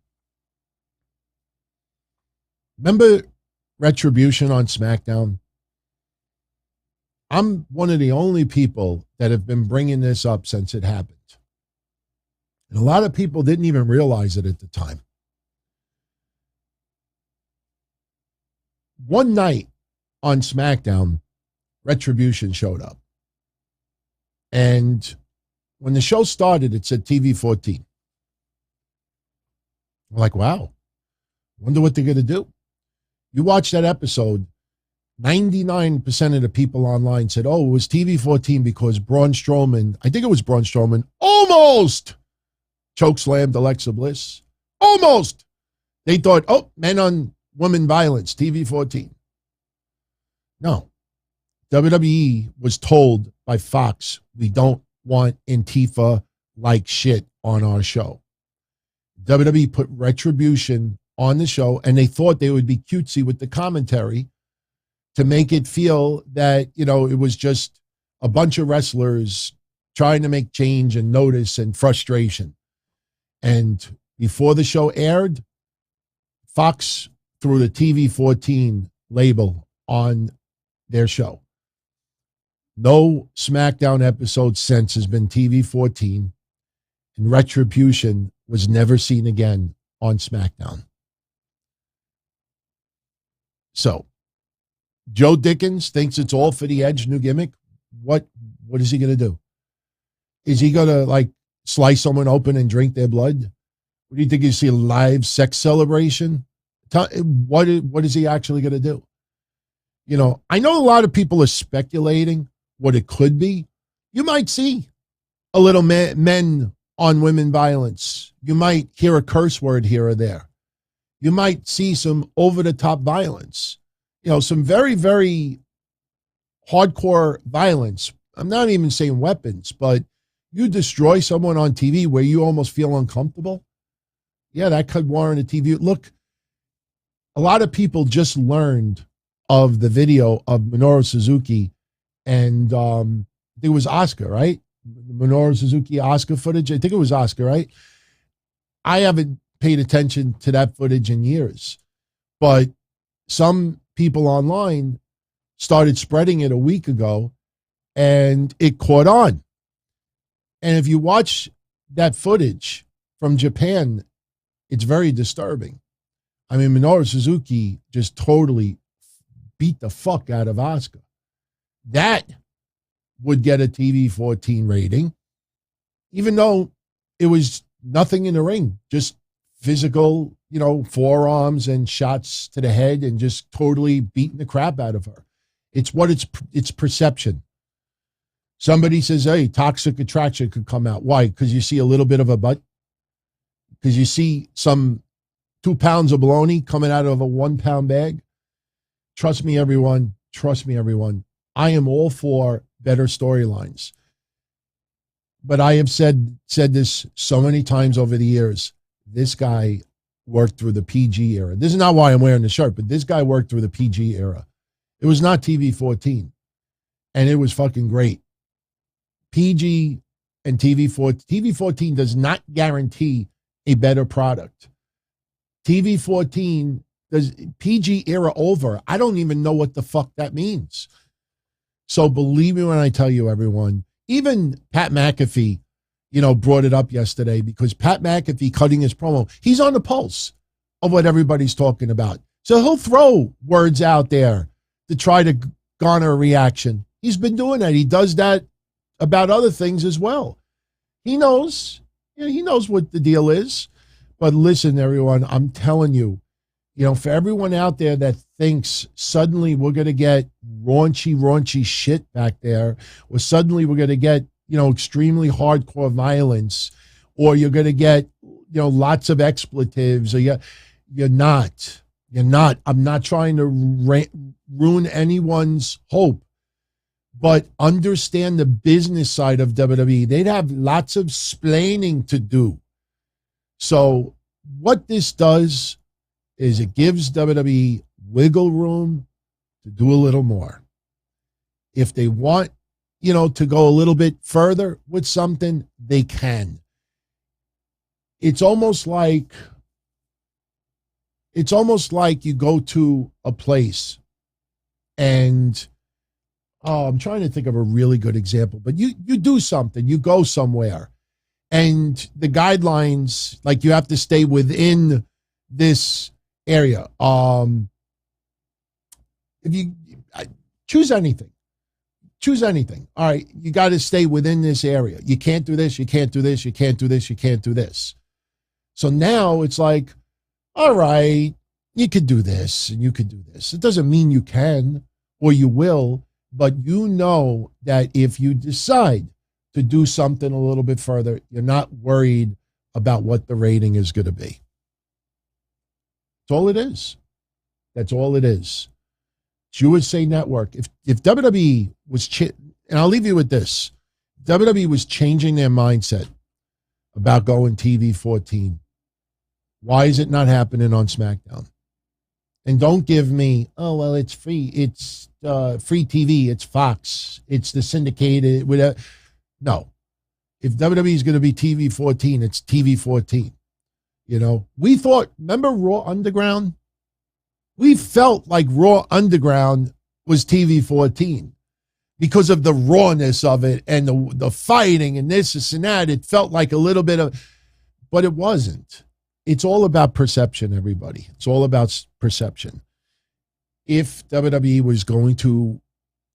Remember Retribution on SmackDown? I'm one of the only people that have been bringing this up since it happened. And a lot of people didn't even realize it at the time. One night on SmackDown, Retribution showed up. And when the show started, it said TV-14. I'm like, wow, wonder what they're going to do. You watch that episode, 99% of the people online said, oh, it was TV-14 because Braun Strowman, I think it was Braun Strowman, almost chokeslammed Alexa Bliss. Almost. They thought, oh, men on women violence, TV-14. No. WWE was told by Fox, we don't want Antifa-like shit on our show. WWE put Retribution on the show, and they thought they would be cutesy with the commentary to make it feel that, you know, it was just a bunch of wrestlers trying to make change and notice and frustration. And before the show aired, Fox threw the TV-14 label on their show. No SmackDown episode since has been TV-14, and Retribution was never seen again on SmackDown. So, Joe Dickens thinks it's all for the Edge new gimmick. What is he going to do? Is he going to, like, slice someone open and drink their blood? What do you think? You see a live sex celebration? What is he actually going to do? You know, I know a lot of people are speculating what it could be. You might see a little men on women violence. You might hear a curse word here or there. You might see some over-the-top violence. You know, some very, very hardcore violence. I'm not even saying weapons, but you destroy someone on TV where you almost feel uncomfortable. Yeah, that could warrant a TV. Look, a lot of people just learned of the video of Minoru Suzuki and it was Oscar, right? Minoru Suzuki Oscar footage. I think it was Oscar, right? I haven't paid attention to that footage in years, but some people online started spreading it a week ago and it caught on. And if you watch that footage from Japan, it's very disturbing. I mean, Minoru Suzuki just totally beat the fuck out of Asuka. That would get a TV-14 rating, even though it was nothing in the ring, just physical, forearms and shots to the head and just totally beating the crap out of her. It's perception. Somebody says, hey, toxic attraction could come out. Why? Because you see a little bit of a butt? Because you see some 2 pounds of bologna coming out of a 1 pound bag? Trust me, everyone. I am all for better storylines. But I have said this so many times over the years. This guy worked through the PG era. This is not why I'm wearing the shirt, but this guy worked through the PG era. It was not TV-14. And it was fucking great. PG and TV-14. TV-14 does not guarantee a better product. TV-14 does PG era over. I don't even know what the fuck that means. So believe me when I tell you, everyone, even Pat McAfee, brought it up yesterday because Pat McAfee cutting his promo, he's on the pulse of what everybody's talking about. So he'll throw words out there to try to garner a reaction. He's been doing that. He does that about other things as well. He knows what the deal is. But listen, everyone, I'm telling you, for everyone out there that thinks suddenly we're going to get raunchy shit back there, or suddenly we're going to get, extremely hardcore violence, or you're going to get, lots of expletives, or you're not. I'm not trying to ruin anyone's hope, but understand the business side of WWE. They'd have lots of splaining to do. So what this does is it gives WWE wiggle room to do a little more. If they want, to go a little bit further with something, they can. It's almost like you go to a place and, I'm trying to think of a really good example, but you do something, you go somewhere, and the guidelines, like you have to stay within this area. If you choose anything. All right, you got to stay within this area. You can't do this, you can't do this, you can't do this, you can't do this. So now it's like, all right, you could do this and you could do this. It doesn't mean you can or you will, but that if you decide to do something a little bit further, you're not worried about what the rating is going to be. That's all it is. That's all it is. It's USA Network. If WWE was, and I'll leave you with this, WWE was changing their mindset about going TV-14. Why is it not happening on SmackDown? And don't give me, oh, well, it's free. It's free TV. It's Fox. It's the syndicated. No. If WWE is going to be TV-14, it's TV-14. We thought, remember Raw Underground? We felt like Raw Underground was TV-14 because of the rawness of it and the fighting and this and that. It felt like a little bit of, but it wasn't. It's all about perception, everybody. It's all about perception. If WWE was going to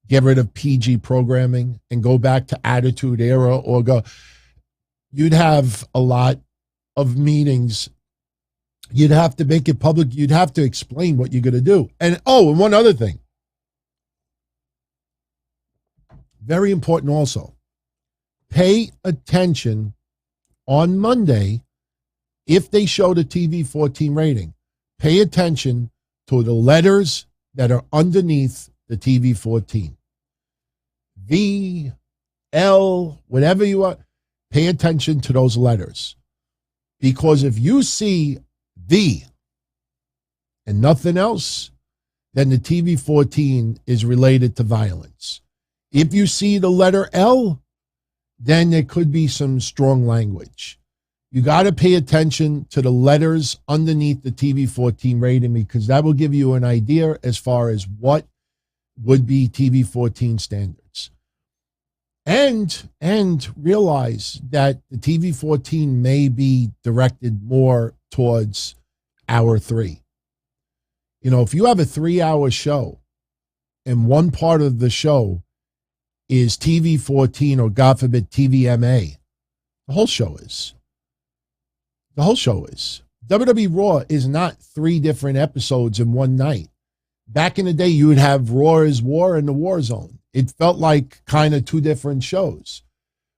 get rid of PG programming and go back to Attitude Era you'd have a lot of meetings. You'd have to make it public. You'd have to explain what you're going to do. And one other thing. Very important also. Pay attention on Monday if they show the TV-14 rating. Pay attention to the letters that are underneath the TV-14. V, L, whatever you want. Pay attention to those letters. Because if you see V and nothing else, then the TV-14 is related to violence. If you see the letter L, then there could be some strong language. You got to pay attention to the letters underneath the TV-14 rating because that will give you an idea as far as what would be TV-14 standards. And realize that the TV-14 may be directed more towards hour 3. If you have a 3-hour show and one part of the show is TV-14 or, God forbid, TVMA. The whole show is. The whole show is. WWE Raw is not 3 different episodes in one night. Back in the day, you would have Raw is War and the War Zone. It felt like kind of 2 different shows.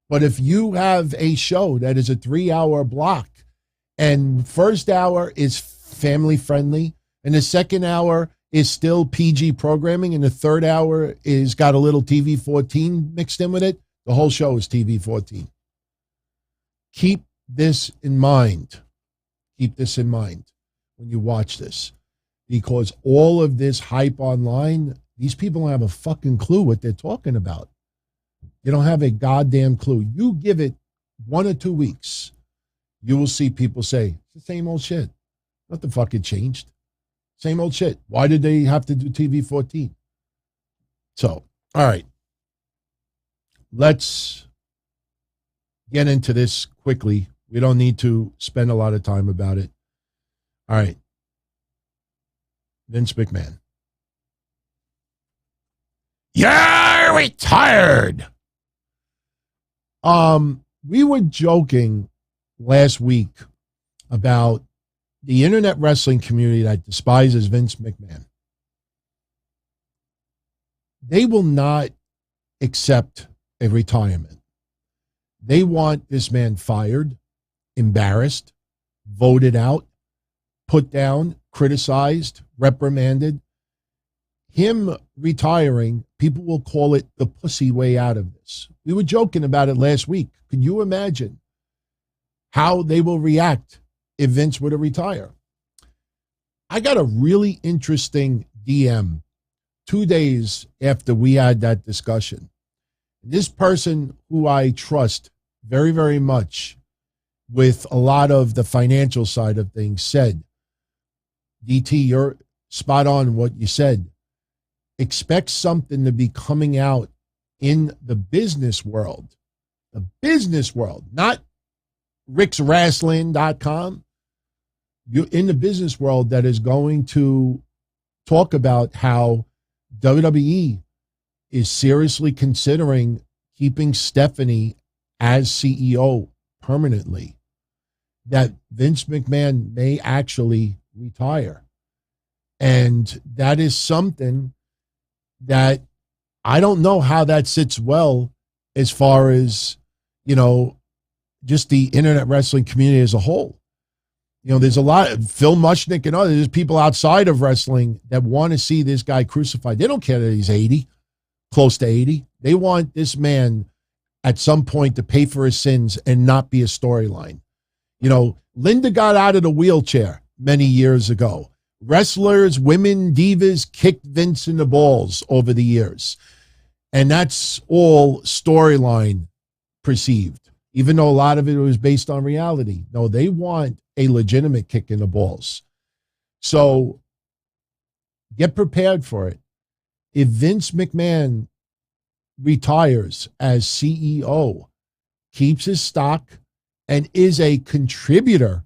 But if you have a show that is a 3-hour block, and first hour is family friendly, and the second hour is still PG programming, and the third hour is got a little TV-14 mixed in with it, the whole show is TV-14. Keep this in mind. Keep this in mind when you watch this, because all of this hype online, these people don't have a fucking clue what they're talking about. They don't have a goddamn clue. You give it 1 or 2 weeks, you will see people say, it's the same old shit. Nothing fucking changed. Same old shit. Why did they have to do TV-14? So, all right. Let's get into this quickly. We don't need to spend a lot of time about it. All right. Vince McMahon. You're retired. We were joking last week about the internet wrestling community that despises Vince McMahon. They will not accept a retirement. They want this man fired, embarrassed, voted out, put down, criticized, reprimanded. Him retiring, people will call it the pussy way out of this. We were joking about it last week. Could you imagine how they will react if Vince were to retire? I got a really interesting DM 2 days after we had that discussion. This person who I trust very, very much with a lot of the financial side of things said, DT, you're spot on what you said. Expect something to be coming out in the business world. The business world, not rickswrestling.com. You're in the business world that is going to talk about how WWE is seriously considering keeping Stephanie as CEO permanently, that Vince McMahon may actually retire. And that is something that I don't know how that sits well as far as, you know, just the internet wrestling community as a whole. You know, there's a lot of Phil Mushnick and others, people outside of wrestling that want to see this guy crucified. They don't care that he's 80, close to 80. They want this man at some point to pay for his sins and not be a storyline. You know, Linda got out of the wheelchair many years ago. Wrestlers, women, divas kicked Vince in the balls over the years. And that's all storyline perceived, even though a lot of it was based on reality. No, they want a legitimate kick in the balls. So get prepared for it. If Vince McMahon retires as CEO, keeps his stock, and is a contributor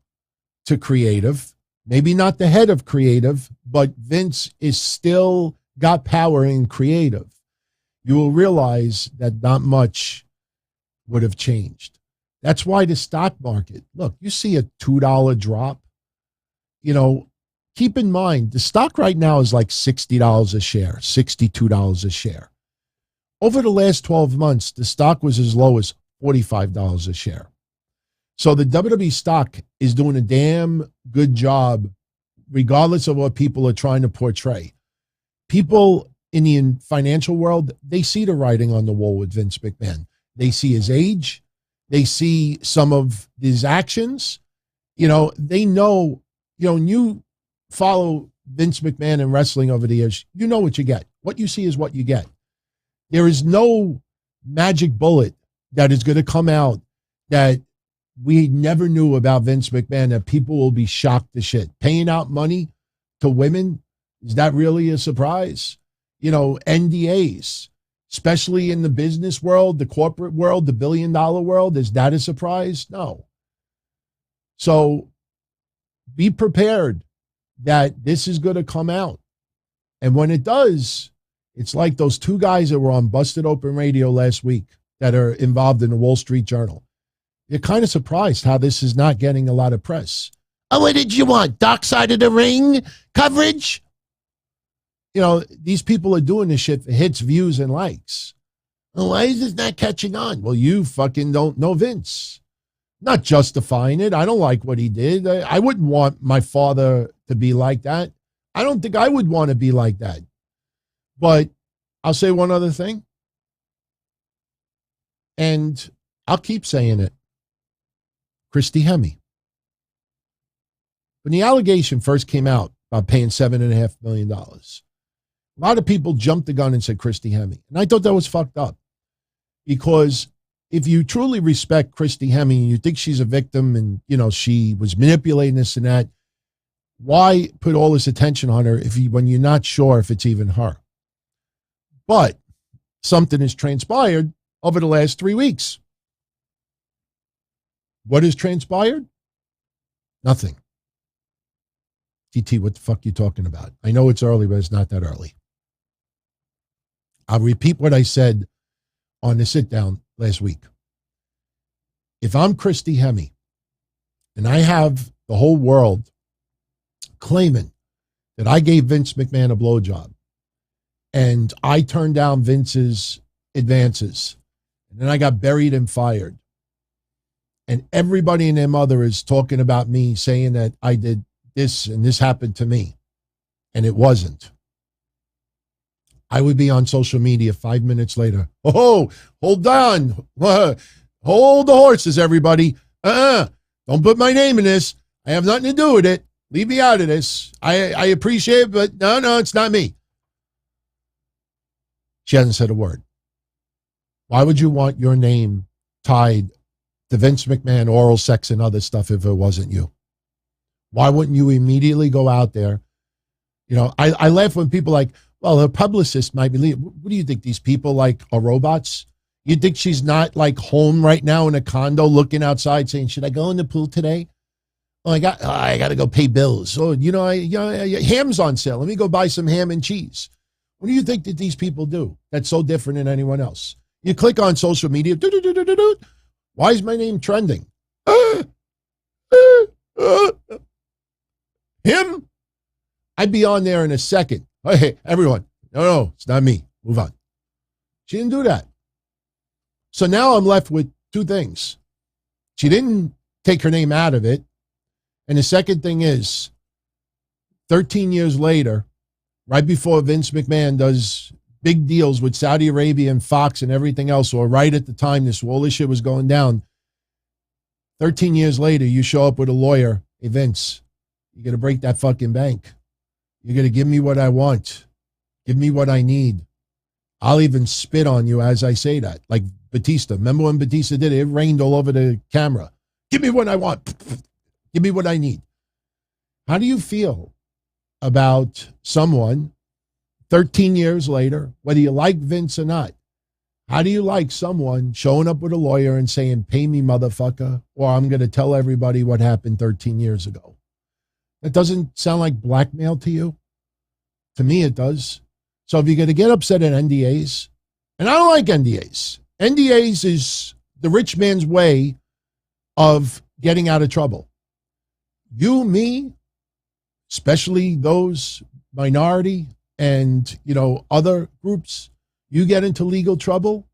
to creative, maybe not the head of creative, but Vince is still got power in creative, you will realize that not much would have changed. That's why the stock market, look, you see a $2 drop, you know, keep in mind, the stock right now is like $60 a share, $62 a share. Over the last 12 months, the stock was as low as $45 a share. So the WWE stock is doing a damn good job, regardless of what people are trying to portray. People in the financial world, they see the writing on the wall with Vince McMahon. They see his age. They see some of his actions. You know, they know, you know, when you follow Vince McMahon in wrestling over the years, you know what you get. What you see is what you get. There is no magic bullet that is going to come out that we never knew about Vince McMahon, that people will be shocked to shit. Paying out money to women, is that really a surprise? You know, NDAs, especially in the business world, the corporate world, the billion-dollar world, is that a surprise? No. So be prepared that this is going to come out. And when it does, It's like those two guys that were on Busted Open Radio last week that are involved in the Wall Street Journal. You're kind of surprised how this is not getting a lot of press. Oh, what did you want? Dark Side of the Ring coverage? You know, these people are doing this shit for hits, views, and likes. Well, why is this not catching on? Well, you fucking don't know Vince. Not justifying it. I don't like what he did. I wouldn't want my father to be like that. I don't think I would want to be like that. But I'll say one other thing. And I'll keep saying it. Christy Hemme. When the allegation first came out about paying $7.5 million, a lot of people jumped the gun and said Christy Hemme. And I thought that was fucked up. Because if you truly respect Christy Hemme and you think she's a victim and, you know, she was manipulating this and that, why put all this attention on her when you're not sure if it's even her? But something has transpired over the last 3 weeks. What has transpired? Nothing. TT, what the fuck are you talking about? I know it's early, but it's not that early. I'll repeat what I said on the sit down last week. If I'm Christy Hemme and I have the whole world claiming that I gave Vince McMahon a blowjob and I turned down Vince's advances and then I got buried and fired, and everybody and their mother is talking about me saying that I did this and this happened to me, and it wasn't, I would be on social media 5 minutes later. Oh, hold on. Hold the horses, everybody. Don't put my name in this. I have nothing to do with it. Leave me out of this. I appreciate it, but no, it's not me. She hasn't said a word. Why would you want your name tied to Vince McMahon, oral sex, and other stuff if it wasn't you? Why wouldn't you immediately go out there? You know, I laugh when people like, well, her publicist might be leaving. What do you think? These people like are robots? You think she's not like home right now in a condo looking outside saying, should I go in the pool today? Oh, I got to go pay bills. Oh, ham's on sale. Let me go buy some ham and cheese. What do you think that these people do that's so different than anyone else? You click on social media. Why is my name trending? Him? I'd be on there in a second. Hey, everyone. No, it's not me. Move on. She didn't do that. So now I'm left with two things. She didn't take her name out of it. And the second thing is, 13 years later, right before Vince McMahon does big deals with Saudi Arabia and Fox and everything else, or right at the time all this shit was going down, 13 years later, you show up with a lawyer. Hey, Vince, you're going to break that fucking bank. You're going to give me what I want. Give me what I need. I'll even spit on you as I say that. Like Batista. Remember when Batista did it? It rained all over the camera. Give me what I want. Give me what I need. How do you feel about someone 13 years later, whether you like Vince or not? How do you like someone showing up with a lawyer and saying, pay me, motherfucker, or I'm going to tell everybody what happened 13 years ago? That doesn't sound like blackmail to you? To me, it does. So if you're going to get upset at NDAs, and I don't like NDAs. NDAs is the rich man's way of getting out of trouble. You, me, especially those minority and, other groups, you get into legal trouble,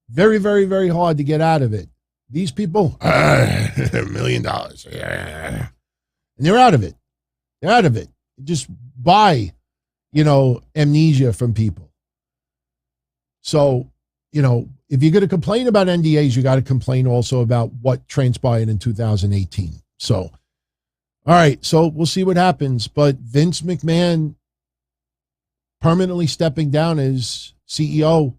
very, very, very hard to get out of it. These people, $1 million. Yeah. And they're out of it. They're out of it. Just buy, amnesia from people. So, if you're going to complain about NDAs, you got to complain also about what transpired in 2018. So, all right. So we'll see what happens. But Vince McMahon permanently stepping down as CEO,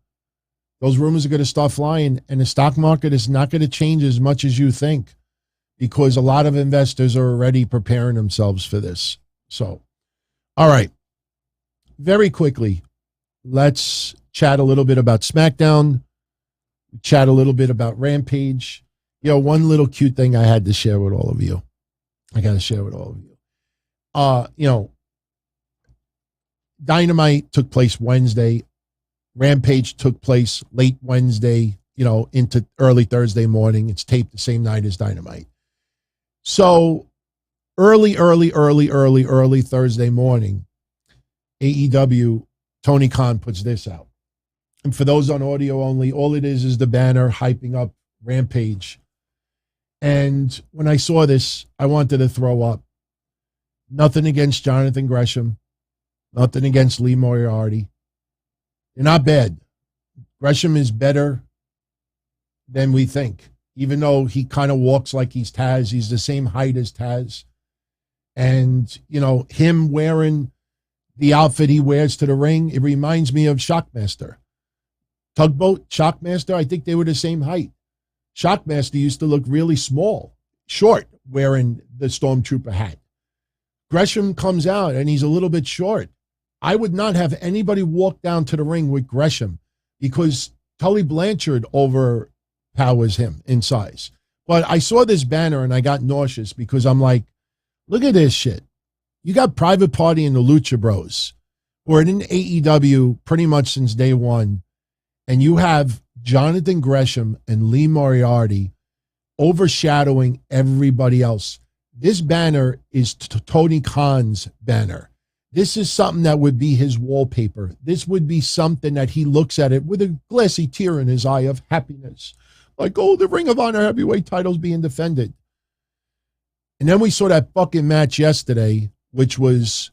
those rumors are going to start flying, and the stock market is not going to change as much as you think, because a lot of investors are already preparing themselves for this. So, all right. Very quickly, let's chat a little bit about SmackDown, chat a little bit about Rampage. One little cute thing I had to share with all of you. I got to share with all of you. Dynamite took place Wednesday. Rampage took place late Wednesday, into early Thursday morning. It's taped the same night as Dynamite. So early Thursday morning, AEW, Tony Khan puts this out. And for those on audio only, all it is the banner hyping up Rampage. And when I saw this, I wanted to throw up. Nothing against Jonathan Gresham. Nothing against Lee Moriarty. They're not bad. Gresham is better than we think. Even though he kind of walks like he's Taz. He's the same height as Taz. And, him wearing the outfit he wears to the ring, it reminds me of Shockmaster. Tugboat, Shockmaster, I think they were the same height. Shockmaster used to look really small, short, wearing the Stormtrooper hat. Gresham comes out, and he's a little bit short. I would not have anybody walk down to the ring with Gresham because Tully Blanchard overpowers him in size. But I saw this banner, and I got nauseous because I'm like, look at this shit. You got Private Party and the Lucha Bros, who are in AEW pretty much since day one, and you have Jonathan Gresham and Lee Moriarty overshadowing everybody else. This banner is Tony Khan's banner. This is something that would be his wallpaper. This would be something that he looks at it with a glassy tear in his eye of happiness. Like, oh, the Ring of Honor heavyweight title's being defended. And then we saw that fucking match yesterday, which was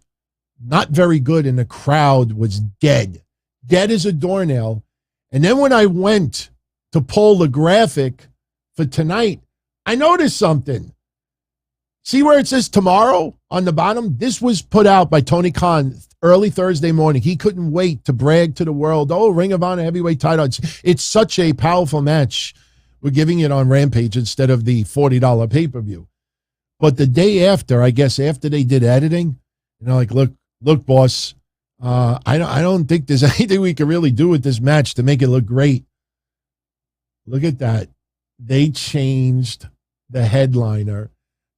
not very good, and the crowd was dead. Dead as a doornail. And then when I went to pull the graphic for tonight, I noticed something. See where it says tomorrow on the bottom? This was put out by Tony Khan early Thursday morning. He couldn't wait to brag to the world, oh, Ring of Honor heavyweight title. It's such a powerful match. We're giving it on Rampage instead of the $40 pay-per-view. But the day after, I guess after they did editing, like, look, boss, I don't think there's anything we can really do with this match to make it look great. Look at that. They changed the headliner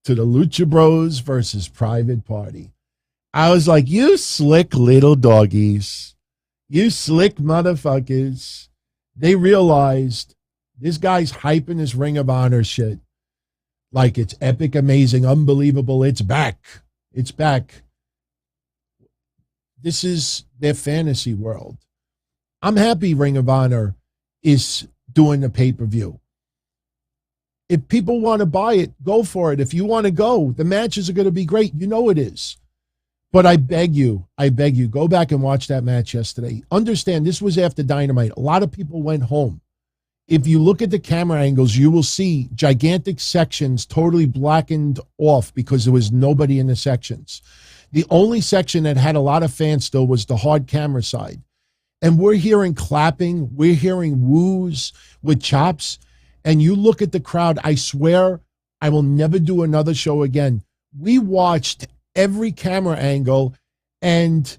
to the Lucha Bros versus Private Party. I was like, you slick little doggies. You slick motherfuckers. They realized this guy's hyping this Ring of Honor shit like it's epic, amazing, unbelievable. It's back. It's back. This is their fantasy world. I'm happy Ring of Honor is doing the pay-per-view. If people want to buy it, go for it. If you want to go, the matches are going to be great. You know it is. But I beg you, go back and watch that match yesterday. Understand, this was after Dynamite. A lot of people went home. If you look at the camera angles, you will see gigantic sections totally blackened off because there was nobody in the sections. The only section that had a lot of fans still was the hard camera side. And we're hearing clapping. We're hearing woos with chops. And you look at the crowd, I swear I will never do another show again. We watched every camera angle, and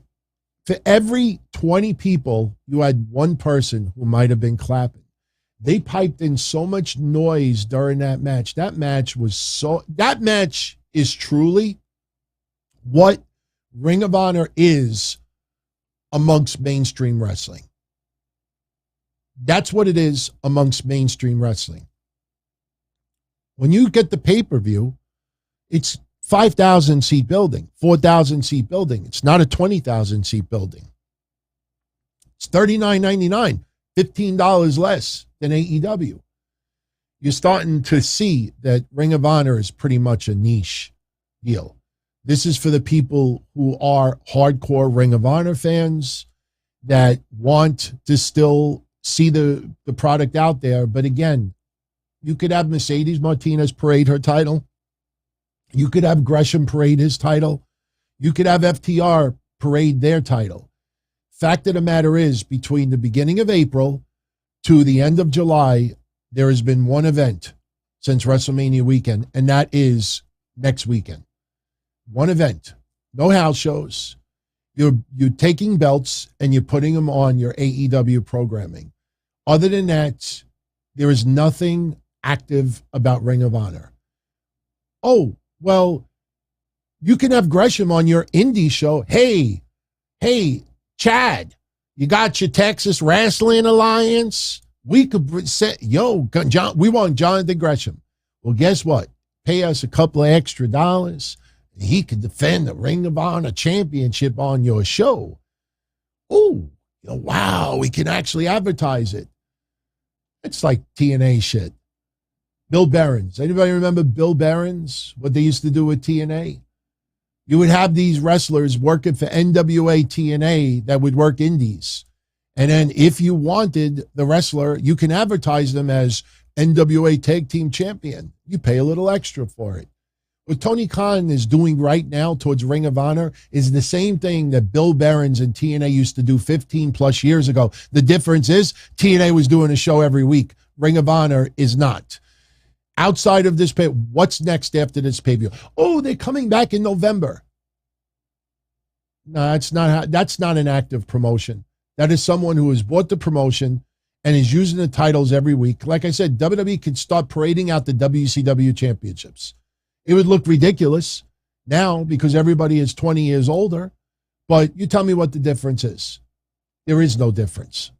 for every 20 people, you had one person who might have been clapping. They piped in so much noise during that match. That match is truly what Ring of Honor is amongst mainstream wrestling. That's what it is amongst mainstream wrestling. When you get the pay-per-view, it's 5,000 seat building, 4,000 seat building. It's not a 20,000 seat building. It's $39.99, $15 less than AEW. You're starting to see that Ring of Honor is pretty much a niche deal. This is for the people who are hardcore Ring of Honor fans that want to still see the product out there. But again, you could have Mercedes Martinez parade her title. You could have Gresham parade his title. You could have FTR parade their title. Fact of the matter is, between the beginning of April to the end of July, there has been one event since WrestleMania weekend, and that is next weekend. One event. No house shows. You're taking belts and you're putting them on your AEW programming. Other than that, there is nothing active about Ring of Honor. Oh, well, you can have Gresham on your indie show. Hey, Chad, You got your Texas Wrestling Alliance. We could say, John, we want Jonathan Gresham. Well, guess what? Pay us a couple of extra dollars. And he could defend the Ring of Honor Championship on your show. Oh, wow, we can actually advertise it. It's like TNA shit. Bill Behrens. Anybody remember Bill Behrens? What they used to do with TNA? You would have these wrestlers working for NWA TNA that would work indies. And then if you wanted the wrestler, you can advertise them as NWA Tag Team Champion. You pay a little extra for it. What Tony Khan is doing right now towards Ring of Honor is the same thing that Bill Behrens and TNA used to do 15 plus years ago. The difference is TNA was doing a show every week. Ring of Honor is not. Outside of this pay, what's next after this pay-per-view? Oh, they're coming back in November. No, that's not an active promotion. That is someone who has bought the promotion and is using the titles every week. Like I said, WWE could start parading out the WCW championships. It would look ridiculous now because everybody is 20 years older. But you tell me what the difference is. There is no difference.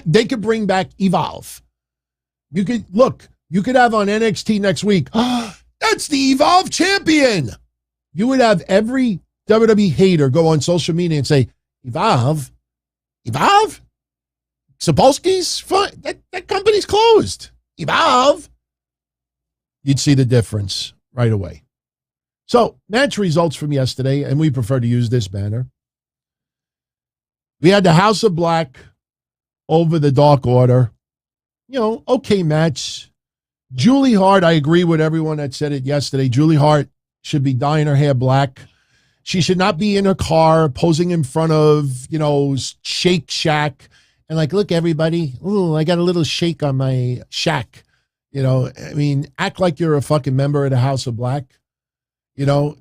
They could bring back Evolve. You could have on NXT next week. That's the Evolve champion. You would have every WWE hater go on social media and say, Evolve? Sapolsky's fine. That company's closed. Evolve. You'd see the difference right away. So, match results from yesterday, and we prefer to use this banner. We had the House of Black over the Dark Order. Okay match. Julie Hart, I agree with everyone that said it yesterday. Julie Hart should be dyeing her hair black. She should not be in her car posing in front of, Shake Shack and look, everybody, I got a little shake on my shack. Act like you're a fucking member of the House of Black. You're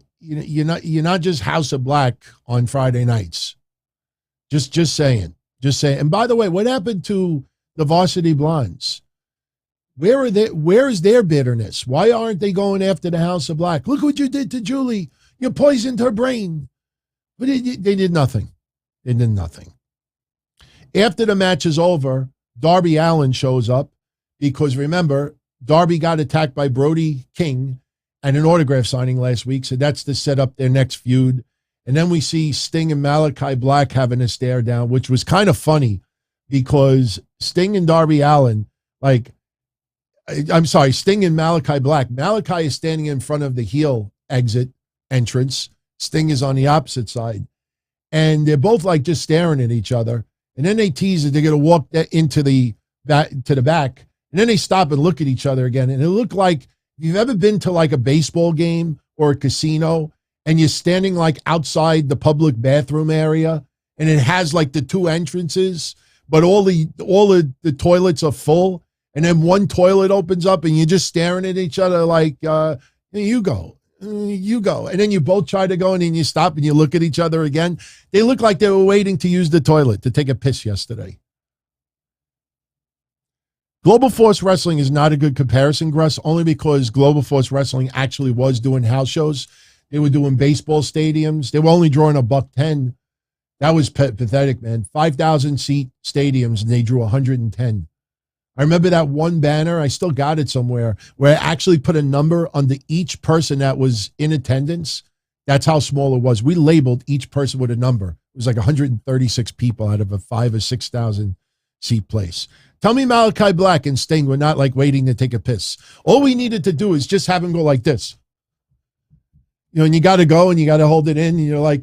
not just House of Black on Friday nights. Just saying. And by the way, what happened to the Varsity Blondes? Where is their bitterness? Why aren't they going after the House of Black? Look what you did to Julie. You poisoned her brain. But they did nothing. They did nothing. After the match is over, Darby Allin shows up because, remember, Darby got attacked by Brody King at an autograph signing last week, so that's to set up their next feud. And then we see Sting and Malachi Black having a stare down, which was kind of funny because Sting and Darby Allin, Sting and Malachi Black. Malachi is standing in front of the heel exit entrance. Sting is on the opposite side. And they're both just staring at each other. And then they tease that they're going to walk into the back. And then they stop and look at each other again. And it looked like, if you've ever been to a baseball game or a casino and you're standing outside the public bathroom area and it has the two entrances, but all the toilets are full. And then one toilet opens up and you're just staring at each other you go. And then you both try to go and then you stop and you look at each other again. They look like they were waiting to use the toilet to take a piss yesterday. Global Force Wrestling is not a good comparison, Gruss, only because Global Force Wrestling actually was doing house shows. They were doing baseball stadiums. They were only drawing $110. That was pathetic, man. 5,000 seat stadiums and they drew 110. I remember that one banner, I still got it somewhere, where I actually put a number under each person that was in attendance. That's how small it was. We labeled each person with a number. It was 136 people out of a 5,000 or 6,000 seat place. Tell me Malachi Black and Sting were not waiting to take a piss. All we needed to do is just have him go like this. And you got to go and you got to hold it in. And you're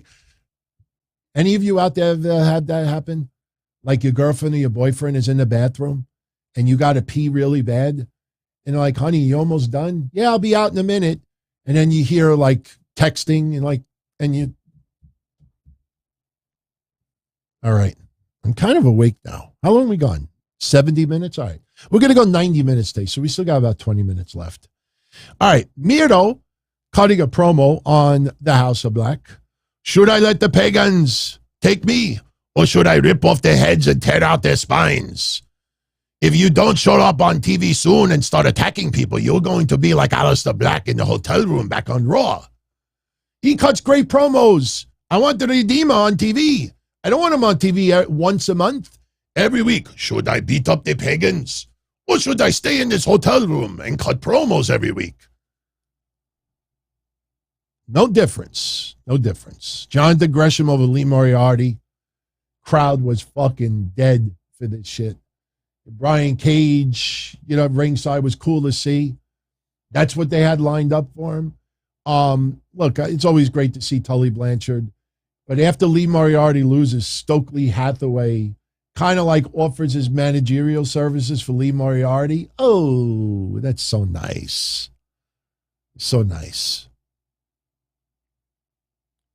any of you out there have had that happen? Your girlfriend or your boyfriend is in the bathroom and you got to pee really bad. And they're honey, you almost done? Yeah, I'll be out in a minute. And then you hear texting and you. All right. I'm kind of awake now. How long we gone? 70 minutes? All right. We're going to go 90 minutes today. So we still got about 20 minutes left. All right. Miro cutting a promo on the House of Black. Should I let the pagans take me or should I rip off their heads and tear out their spines? If you don't show up on TV soon and start attacking people, you're going to be like Aleister Black in the hotel room back on Raw. He cuts great promos. I want the Redeemer on TV. I don't want him on TV once a month. Every week, should I beat up the pagans? Or should I stay in this hotel room and cut promos every week? No difference. No difference. Jonathan Gresham over Lee Moriarty. Crowd was fucking dead for this shit. Brian Cage, ringside was cool to see. That's what they had lined up for him. Look, it's always great to see Tully Blanchard. But after Lee Moriarty loses, Stokely Hathaway kind of like offers his managerial services for Lee Moriarty. Oh, that's so nice. So nice.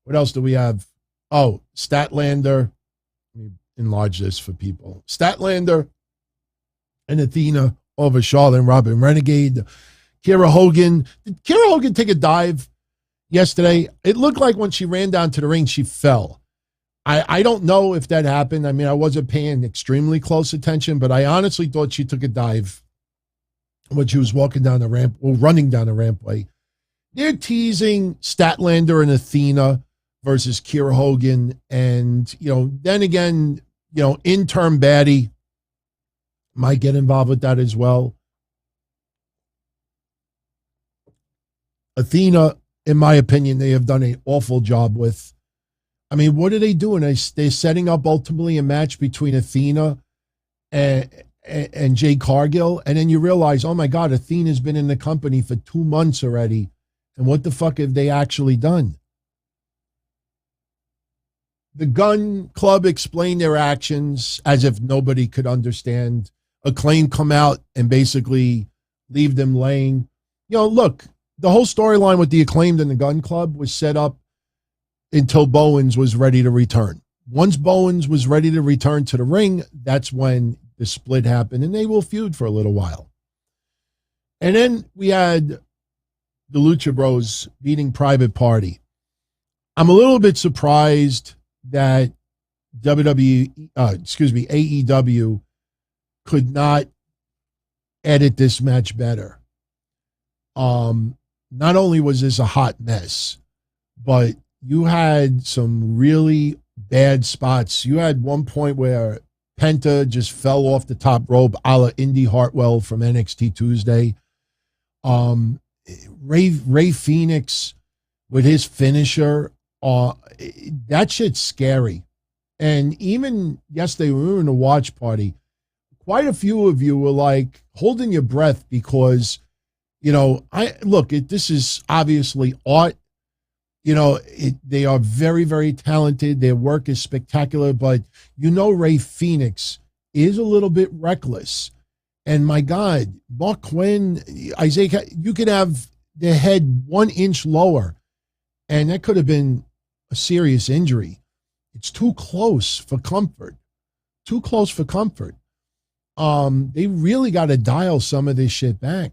What else do we have? Oh, Statlander. Let me enlarge this for people. Statlander and Athena over Charlotte and Robin Renegade. Kiera Hogan. Did Kiera Hogan take a dive yesterday? It looked like when she ran down to the ring, she fell. I don't know if that happened. I mean, I wasn't paying extremely close attention, but I honestly thought she took a dive when she was walking down the ramp or running down the rampway. They're teasing Statlander and Athena versus Kiera Hogan. And, then again, interim baddie might get involved with that as well. Athena, in my opinion, they have done an awful job with. I mean, what are they doing? They're setting up ultimately a match between Athena and Jade Cargill. And then you realize, oh my God, Athena's been in the company for 2 months already. And what the fuck have they actually done? The Gun Club explained their actions as if nobody could understand. Acclaim come out and basically leave them laying. Look, the whole storyline with the Acclaimed and the Gun Club was set up until Bowens was ready to return. Once Bowens was ready to return to the ring, that's when the split happened, and they will feud for a little while. And then we had the Lucha Bros beating Private Party. I'm a little bit surprised that AEW could not edit this match better. Not only was this a hot mess, but you had some really bad spots. You had one point where Penta just fell off the top rope, a la Indy Hartwell from NXT Tuesday. Ray Phoenix with his finisher, that shit's scary. And even yesterday, when we were in a watch party, quite a few of you were like holding your breath because, this is obviously art. They are very, very talented. Their work is spectacular, but Ray Phoenix is a little bit reckless. And my God, Mark Quinn, Isaiah, you could have their head 1 inch lower, and that could have been a serious injury. It's too close for comfort. Too close for comfort. They really got to dial some of this shit back.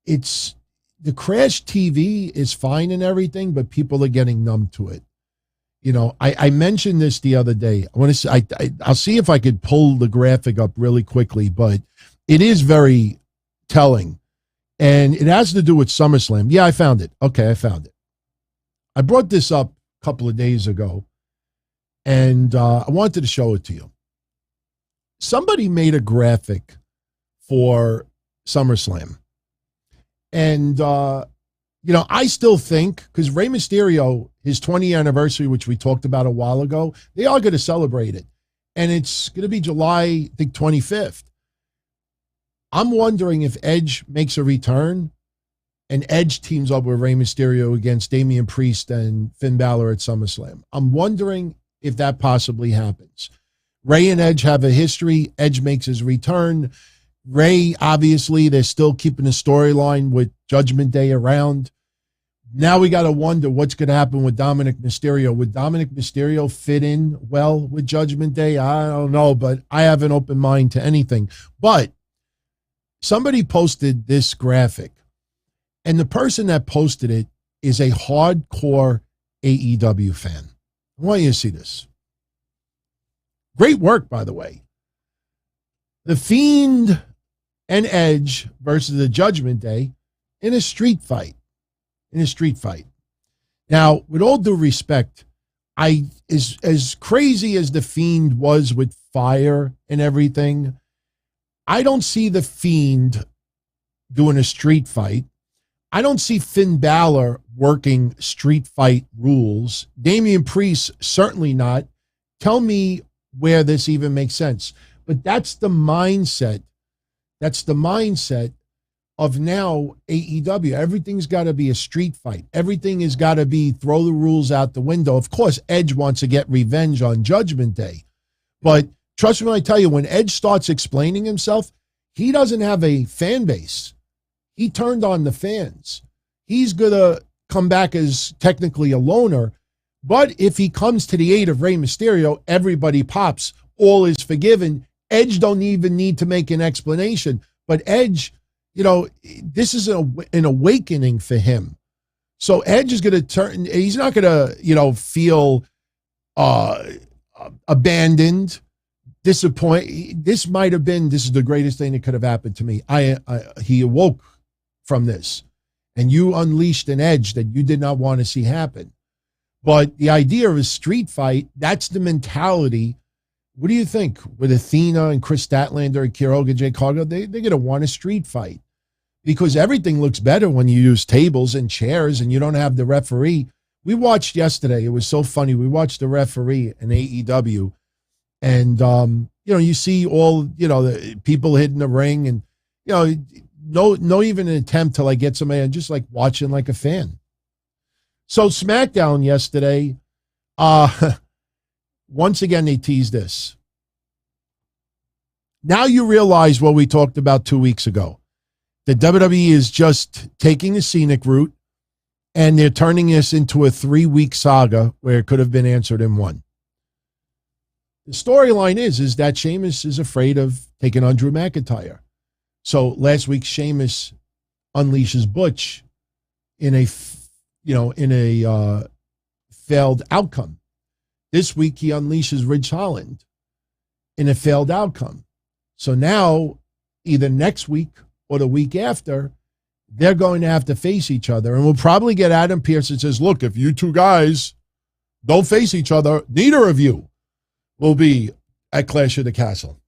It's the Crash TV is fine and everything, but people are getting numb to it. I mentioned this the other day. I want to say, I'll see if I could pull the graphic up really quickly, but it is very telling. And it has to do with SummerSlam. Yeah, I found it. Okay, I found it. I brought this up a couple of days ago, and I wanted to show it to you. Somebody made a graphic for SummerSlam. And, I still think, because Rey Mysterio, his 20th anniversary, which we talked about a while ago, they are going to celebrate it. And it's going to be July, I think, 25th. I'm wondering if Edge makes a return and Edge teams up with Rey Mysterio against Damian Priest and Finn Balor at SummerSlam. I'm wondering if that possibly happens. Rey and Edge have a history. Edge makes his return. Rey, obviously, they're still keeping the storyline with Judgment Day around. Now we got to wonder what's going to happen with Dominic Mysterio. Would Dominic Mysterio fit in well with Judgment Day? I don't know, but I have an open mind to anything. But somebody posted this graphic, and the person that posted it is a hardcore AEW fan. I want you to see this. Great work, by the way. The Fiend and Edge versus the Judgment Day in a street fight. Now, with all due respect, as crazy as the Fiend was with fire and everything, I don't see the Fiend doing a street fight. I don't see Finn Balor working street fight rules. Damian Priest, certainly not. Tell me where this even makes sense. But that's the mindset. That's the mindset of now AEW. Everything's got to be a street fight. Everything has got to be throw the rules out the window. Of course, Edge wants to get revenge on Judgment Day. But trust me when I tell you, when Edge starts explaining himself, he doesn't have a fan base. He turned on the fans. He's going to come back as technically a loner. But if he comes to the aid of Rey Mysterio, everybody pops. All is forgiven. Edge don't even need to make an explanation. But Edge, you know, this is an awakening for him. So Edge is going to turn. He's not going to, you know, feel abandoned, disappointed. This is the greatest thing that could have happened to me. He awoke from this, and you unleashed an Edge that you did not want to see happen. But the idea of a street fight, that's the mentality. What do you think with Athena and Chris Statlander and Kiera Hogan, Jake Cargill? They're going to want a street fight because everything looks better when you use tables and chairs and you don't have the referee. We watched yesterday. It was so funny. We watched the referee in AEW, and you know, you see all, you know, the people hitting the ring, and you know, no even an attempt to like get somebody and just like watching like a fan. So SmackDown yesterday, once again, they teased this. Now you realize what we talked about 2 weeks ago. The WWE is just taking the scenic route, and they're turning this into a 3-week saga where it could have been answered in one. The storyline is that Sheamus is afraid of taking on Drew McIntyre. So last week, Sheamus unleashes Butch in a failed outcome. This week, he unleashes Ridge Holland in a failed outcome. So now, either next week or the week after, they're going to have to face each other. And we'll probably get Adam Pearce that says, look, if you two guys don't face each other, neither of you will be at Clash of the Castle.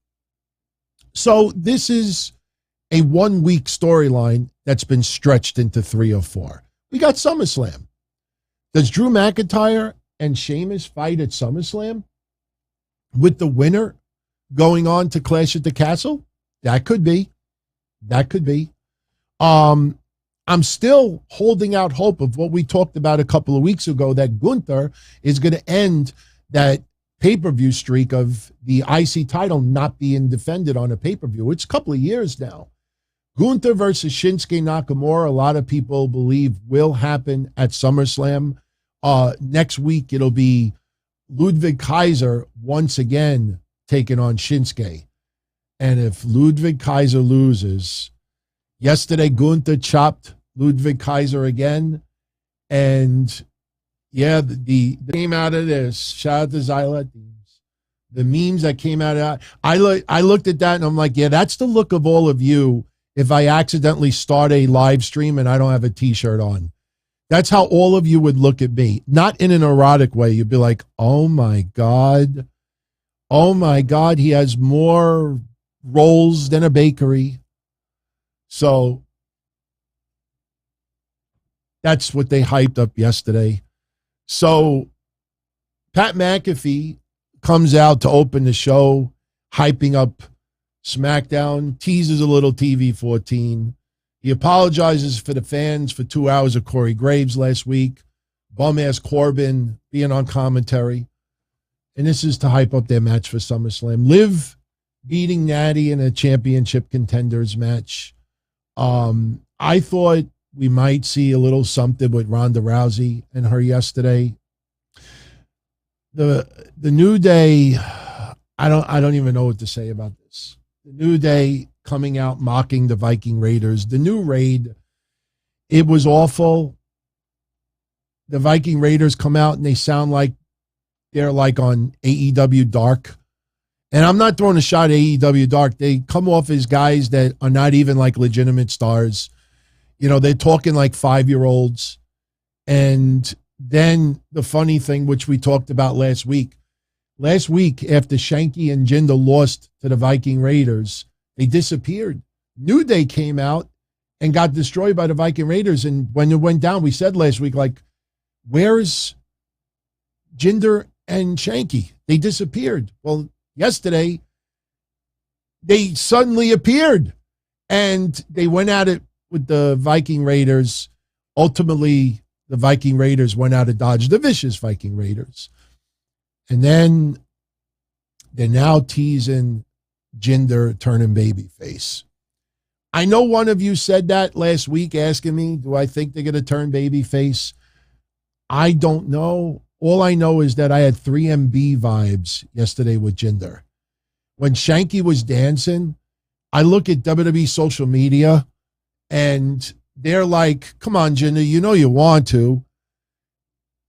So this is a 1-week storyline that's been stretched into 3 or 4. We got SummerSlam. Does Drew McIntyre and Sheamus fight at SummerSlam with the winner going on to Clash at the Castle? That could be. That could be. I'm still holding out hope of what we talked about a couple of weeks ago, that Gunther is going to end that pay-per-view streak of the IC title not being defended on a pay-per-view. It's a couple of years now. Gunther versus Shinsuke Nakamura, a lot of people believe will happen at SummerSlam. Next week, it'll be Ludwig Kaiser once again taking on Shinsuke. And if Ludwig Kaiser loses, yesterday Gunther chopped Ludwig Kaiser again. And yeah, the came out of this, shout out to Zyla, the memes that came out of that. I looked at that and I'm like, yeah, that's the look of all of you if I accidentally start a live stream and I don't have a t-shirt on. That's how all of you would look at me. Not in an erotic way. You'd be like, oh my God. Oh my God, he has more rolls than a bakery. So that's what they hyped up yesterday. So Pat McAfee comes out to open the show, hyping up SmackDown, teases a little TV-14. He apologizes for the fans for 2 hours of Corey Graves last week. Bum-ass Corbin being on commentary. And this is to hype up their match for SummerSlam. Liv beating Natty in a championship contenders match. I thought we might see a little something with Ronda Rousey and her yesterday. The New Day, I don't even know what to say about this. The New Day coming out mocking the Viking Raiders. The new raid, it was awful. The Viking Raiders come out and they sound like they're like on AEW Dark. And I'm not throwing a shot at AEW Dark. They come off as guys that are not even like legitimate stars. You know, they're talking like 5-year-olds. And then the funny thing, which we talked about last week, after Shanky and Jinder lost to the Viking Raiders, they disappeared. New Day came out and got destroyed by the Viking Raiders. And when it went down, we said last week, like, where's Jinder and Shanky? They disappeared. Well, yesterday, they suddenly appeared. And they went at it with the Viking Raiders. Ultimately, the Viking Raiders went out of Dodge, the vicious Viking Raiders. And then they're now teasing Jinder turning babyface. I know one of you said that last week, asking me, do I think they're going to turn babyface? I don't know. All I know is that I had 3MB vibes yesterday with Jinder. When Shanky was dancing, I look at WWE social media and they're like, come on, Jinder, you know you want to.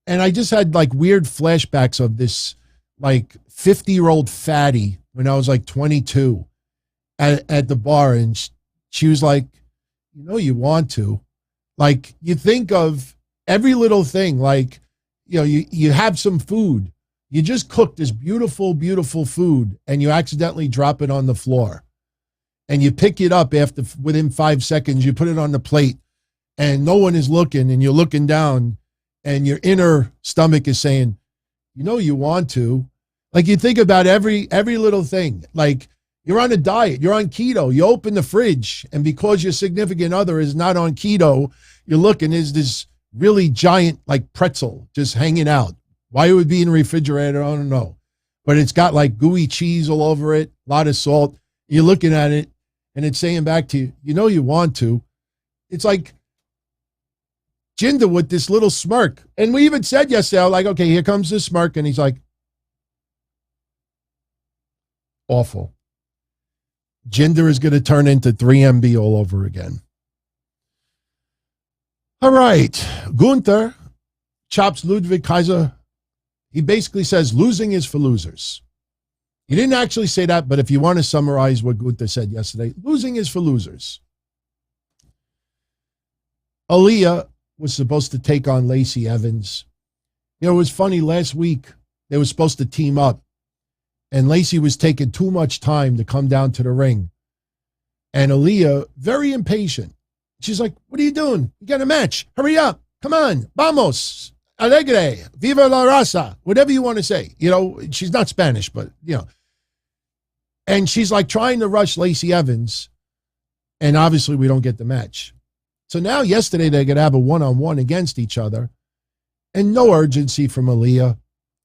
And I just had like weird flashbacks of this like 50-year-old fatty when I was like 22 at the bar. And she was like, you know you want to. Like, you think of every little thing. Like, you know, you have some food. You just cook this beautiful, beautiful food and you accidentally drop it on the floor. And you pick it up within 5 seconds, you put it on the plate and no one is looking and you're looking down and your inner stomach is saying, you know you want to. Like, you think about every little thing. Like, you're on a diet, you're on keto, you open the fridge, and because your significant other is not on keto, you're looking, there's this really giant like pretzel just hanging out. Why it would be in the refrigerator, I don't know. But it's got like gooey cheese all over it, a lot of salt. You're looking at it and it's saying back to you, you know you want to. It's like Jinder with this little smirk. And we even said yesterday, like, okay, here comes this smirk. And he's like, awful. Jinder is going to turn into 3MB all over again. All right. Gunther chops Ludwig Kaiser. He basically says losing is for losers. He didn't actually say that, but if you want to summarize what Gunther said yesterday, losing is for losers. Aaliyah was supposed to take on Lacey Evans. You know, it was funny. Last week, they were supposed to team up, and Lacey was taking too much time to come down to the ring. And Aaliyah, very impatient. She's like, what are you doing? You got a match. Hurry up. Come on. Vamos. Alegre. Viva la raza. Whatever you want to say. You know, she's not Spanish, but, you know. And she's like trying to rush Lacey Evans. And obviously we don't get the match. So now yesterday they're going to have a one-on-one against each other. And no urgency from Aaliyah.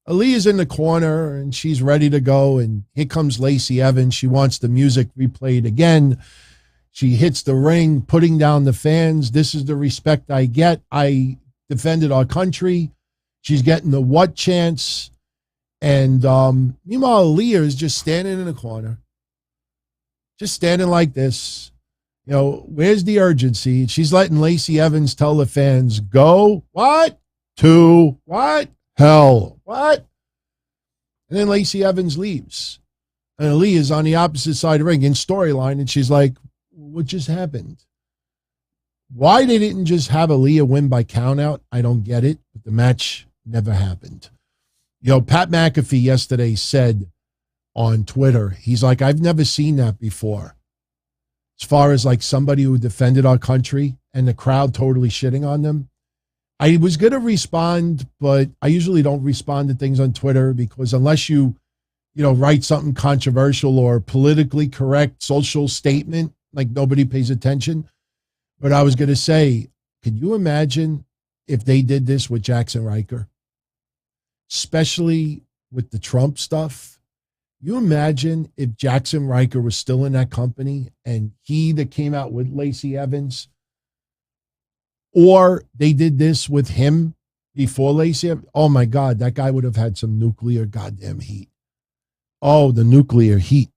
Aaliyah's in the corner and she's ready to go. And here comes Lacey Evans. She wants the music replayed again. She hits the ring, putting down the fans. This is the respect I get. I defended our country. She's getting the what chance. And meanwhile, Aaliyah is just standing in the corner. Just standing like this. You know, where's the urgency? She's letting Lacey Evans tell the fans, go, what? To, what? Hell, what? And then Lacey Evans leaves. And Aaliyah's on the opposite side of the ring in storyline. And she's like, what just happened? Why they didn't just have Aaliyah win by countout, I don't get it. But the match never happened. You know, Pat McAfee yesterday said on Twitter, he's like, I've never seen that before. As far as like somebody who defended our country and the crowd totally shitting on them. I was going to respond, but I usually don't respond to things on Twitter because unless you write something controversial or politically correct social statement, like nobody pays attention. But I was going to say, can you imagine if they did this with Jackson Riker? Especially with the Trump stuff. You imagine if Jackson Riker was still in that company and he that came out with Lacey Evans, or they did this with him before Lacey Evans. Oh my God, that guy would have had some nuclear goddamn heat. Oh, the nuclear heat.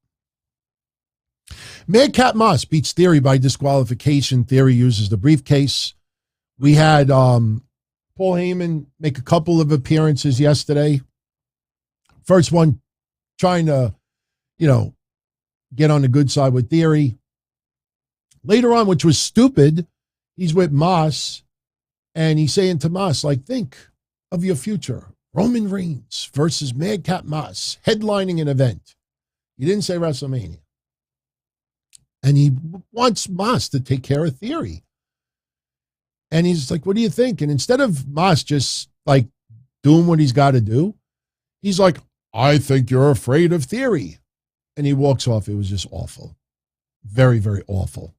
Madcap Moss beats Theory by disqualification. Theory uses the briefcase. We had Paul Heyman make a couple of appearances yesterday. First one, trying to, get on the good side with Theory. Later on, which was stupid, he's with Moss, and he's saying to Moss, like, think of your future. Roman Reigns versus Madcap Moss, headlining an event. He didn't say WrestleMania. And he wants Moss to take care of Theory. And he's like, what do you think? And instead of Moss just like doing what he's got to do, he's like, I think you're afraid of Theory. And he walks off. It was just awful. Very, very awful.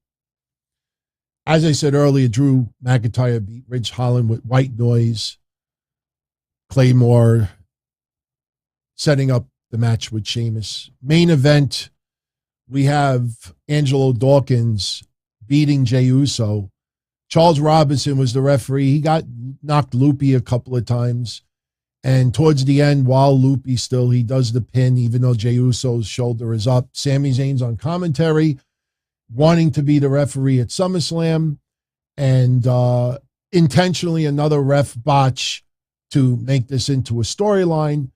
As I said earlier, Drew McIntyre beat Ridge Holland with White Noise. Claymore setting up the match with Sheamus. Main event, we have Angelo Dawkins beating Jey Uso. Charles Robinson was the referee. He got knocked loopy a couple of times. And towards the end, while loopy still, he does the pin, even though Jey Uso's shoulder is up. Sami Zayn's on commentary, wanting to be the referee at SummerSlam. And intentionally another ref botch to make this into a storyline.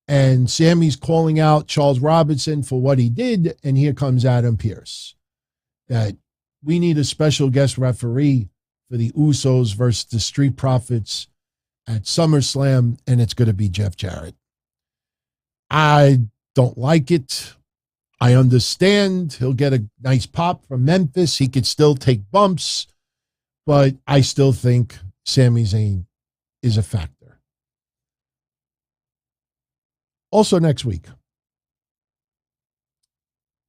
And Sammy's calling out Charles Robinson for what he did. And here comes Adam Pearce. That we need a special guest referee for the Usos versus the Street Profits at SummerSlam, and it's going to be Jeff Jarrett. I don't like it. I understand he'll get a nice pop from Memphis. He could still take bumps, but I still think Sami Zayn is a factor. Also next week,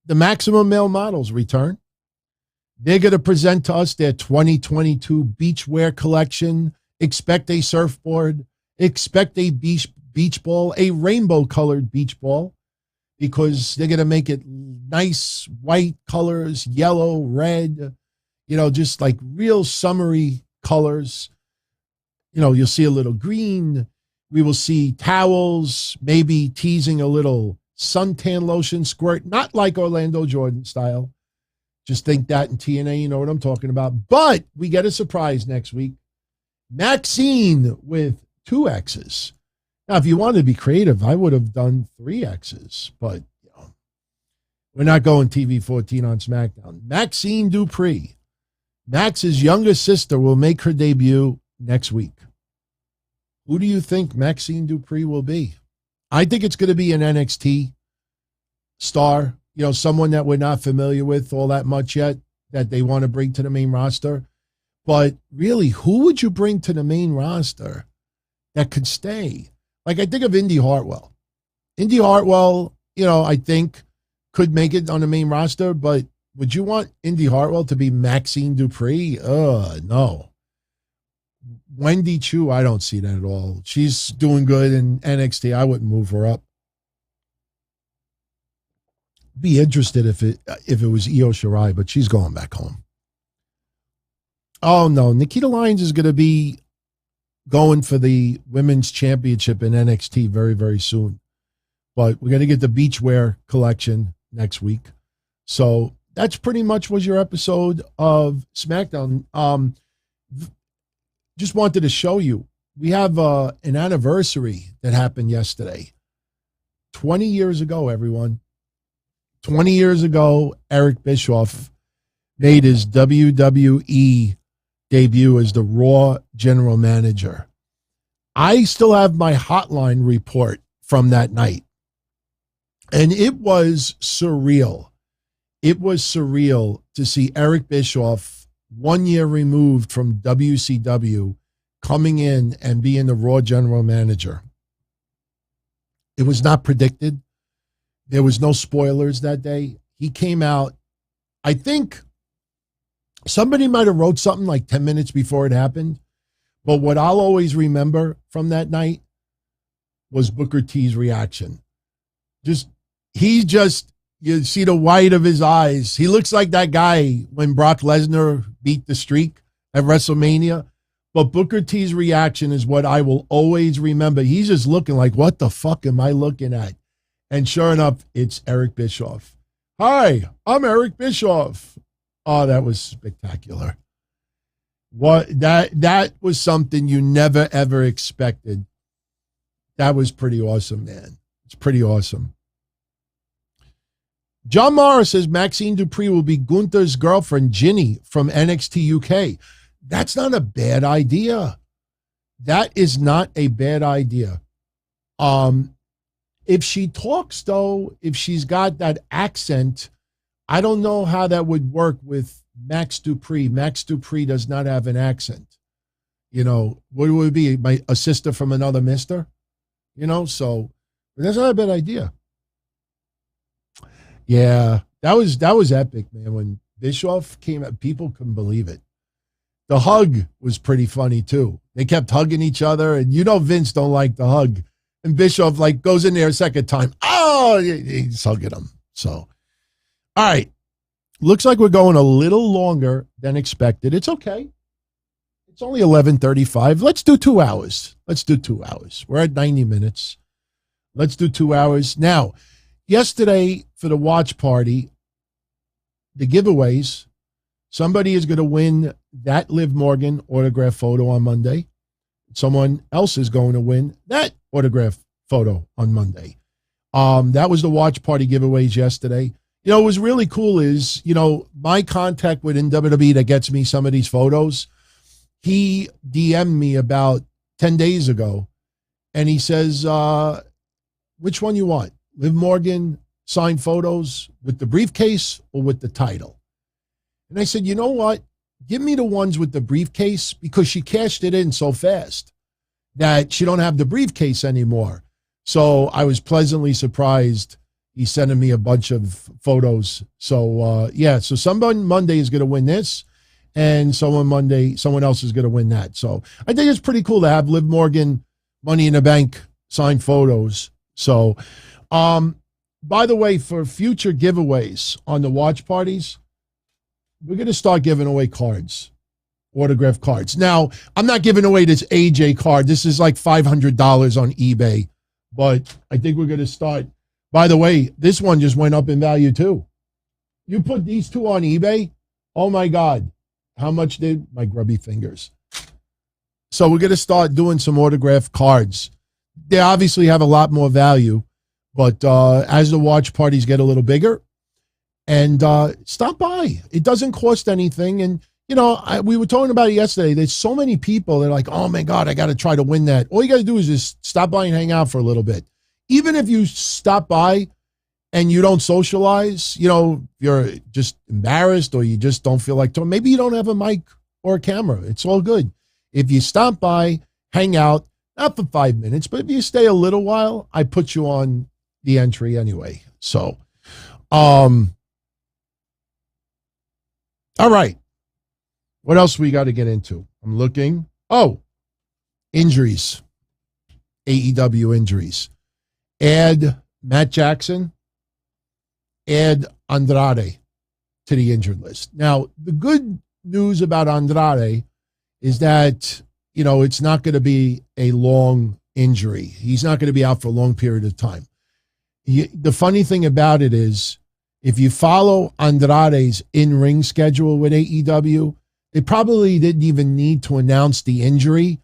the Maximum Male Models return. They're going to present to us their 2022 beachwear collection. Expect a surfboard. Expect a beach ball, a rainbow-colored beach ball, because they're going to make it nice white colors, yellow, red, just like real summery colors. You'll see a little green. We will see towels, maybe teasing a little suntan lotion squirt, not like Orlando Jordan style. Just think that in TNA, you know what I'm talking about. But we get a surprise next week. Maxine with 2 X's. Now, if you wanted to be creative, I would have done 3 X's, but we're not going TV-14 on SmackDown. Maxine Dupree, Max's younger sister, will make her debut next week. Who do you think Maxine Dupree will be? I think it's going to be an NXT star, someone that we're not familiar with all that much yet, that they want to bring to the main roster. But really, who would you bring to the main roster that could stay? Like, I think of Indy Hartwell. Indy Hartwell, I think could make it on the main roster, but would you want Indy Hartwell to be Maxine Dupree? No. Wendy Chu, I don't see that at all. She's doing good in NXT. I wouldn't move her up. Be interested if it was Io Shirai, but she's going back home. Oh, no. Nikita Lyons is going to be going for the women's championship in NXT very, very soon. But we're going to get the beachwear collection next week. So that's pretty much was your episode of SmackDown. Just wanted to show you. We have an anniversary that happened yesterday. 20 years ago, everyone. 20 years ago, Eric Bischoff made his WWE debut as the Raw general manager. I still have my hotline report from that night. And it was surreal. It was surreal to see Eric Bischoff, 1 year removed from WCW, coming in and being the Raw general manager. It was not predicted. There was no spoilers that day. He came out. I think somebody might have wrote something like 10 minutes before it happened. But what I'll always remember from that night was Booker T's reaction. You see the white of his eyes. He looks like that guy when Brock Lesnar beat the streak at WrestleMania. But Booker T's reaction is what I will always remember. He's just looking like, what the fuck am I looking at? And sure enough, it's Eric Bischoff. Hi, I'm Eric Bischoff. Oh, that was spectacular. That was something you never, ever expected. That was pretty awesome, man. It's pretty awesome. John Morris says Maxine Dupree will be Gunther's girlfriend, Ginny, from NXT UK. That's not a bad idea. That is not a bad idea. If she talks, though, if she's got that accent, I don't know how that would work with Max Dupree. Max Dupree does not have an accent. You know, what would it be? A sister from another mister? You know, so that's not a bad idea. Yeah, that was epic, man. When Bischoff came out, people couldn't believe it. The hug was pretty funny, too. They kept hugging each other, and you know Vince don't like the hug. And Bischoff, like, goes in there a second time. Oh, he's hugging him. So, all right. Looks like we're going a little longer than expected. It's okay. It's only 11:35. Let's do 2 hours. Let's do 2 hours. We're at 90 minutes. Let's do 2 hours. Now, yesterday for the watch party, the giveaways, somebody is going to win that Liv Morgan autograph photo on Monday. Someone else is going to win that autograph photo on Monday. That was the watch party giveaways yesterday. You know, what was really cool is, you know, my contact within WWE that gets me some of these photos, he DM'd me about 10 days ago, and he says, which one you want? Liv Morgan signed photos with the briefcase or with the title? And I said, you know what? Give me the ones with the briefcase, because she cashed it in so fast that she don't have the briefcase anymore. So I was pleasantly surprised. He's sending me a bunch of photos. So, yeah, so someone Monday is going to win this, and someone else is going to win that. So I think it's pretty cool to have Liv Morgan Money in the Bank signed photos. So, by the way, for future giveaways on the watch parties, we're going to start giving away cards, autograph cards. Now, I'm not giving away this AJ card. This is like $500 on eBay, but I think we're going to start. By the way, this one just went up in value too. You put these two on eBay, oh my God, how much did my grubby fingers? So we're going to start doing some autograph cards. They obviously have a lot more value, but as the watch parties get a little bigger, and stop by. It doesn't cost anything. And, you know, we were talking about it yesterday. There's so many people that are like, oh, my God, I got to try to win that. All you got to do is just stop by and hang out for a little bit. Even if you stop by and you don't socialize, you know, you're just embarrassed or you just don't feel like talking. Maybe you don't have a mic or a camera. It's all good. If you stop by, hang out, not for 5 minutes, but if you stay a little while, I put you on the entry anyway. So, all right. What else we got to get into? I'm looking. Oh, injuries. AEW injuries. Add Matt Jackson. Add Andrade to the injured list. Now, the good news about Andrade is that, you know, it's not going to be a long injury. He's not going to be out for a long period of time. The funny thing about it is, if you follow Andrade's in-ring schedule with AEW, they probably didn't even need to announce the injury,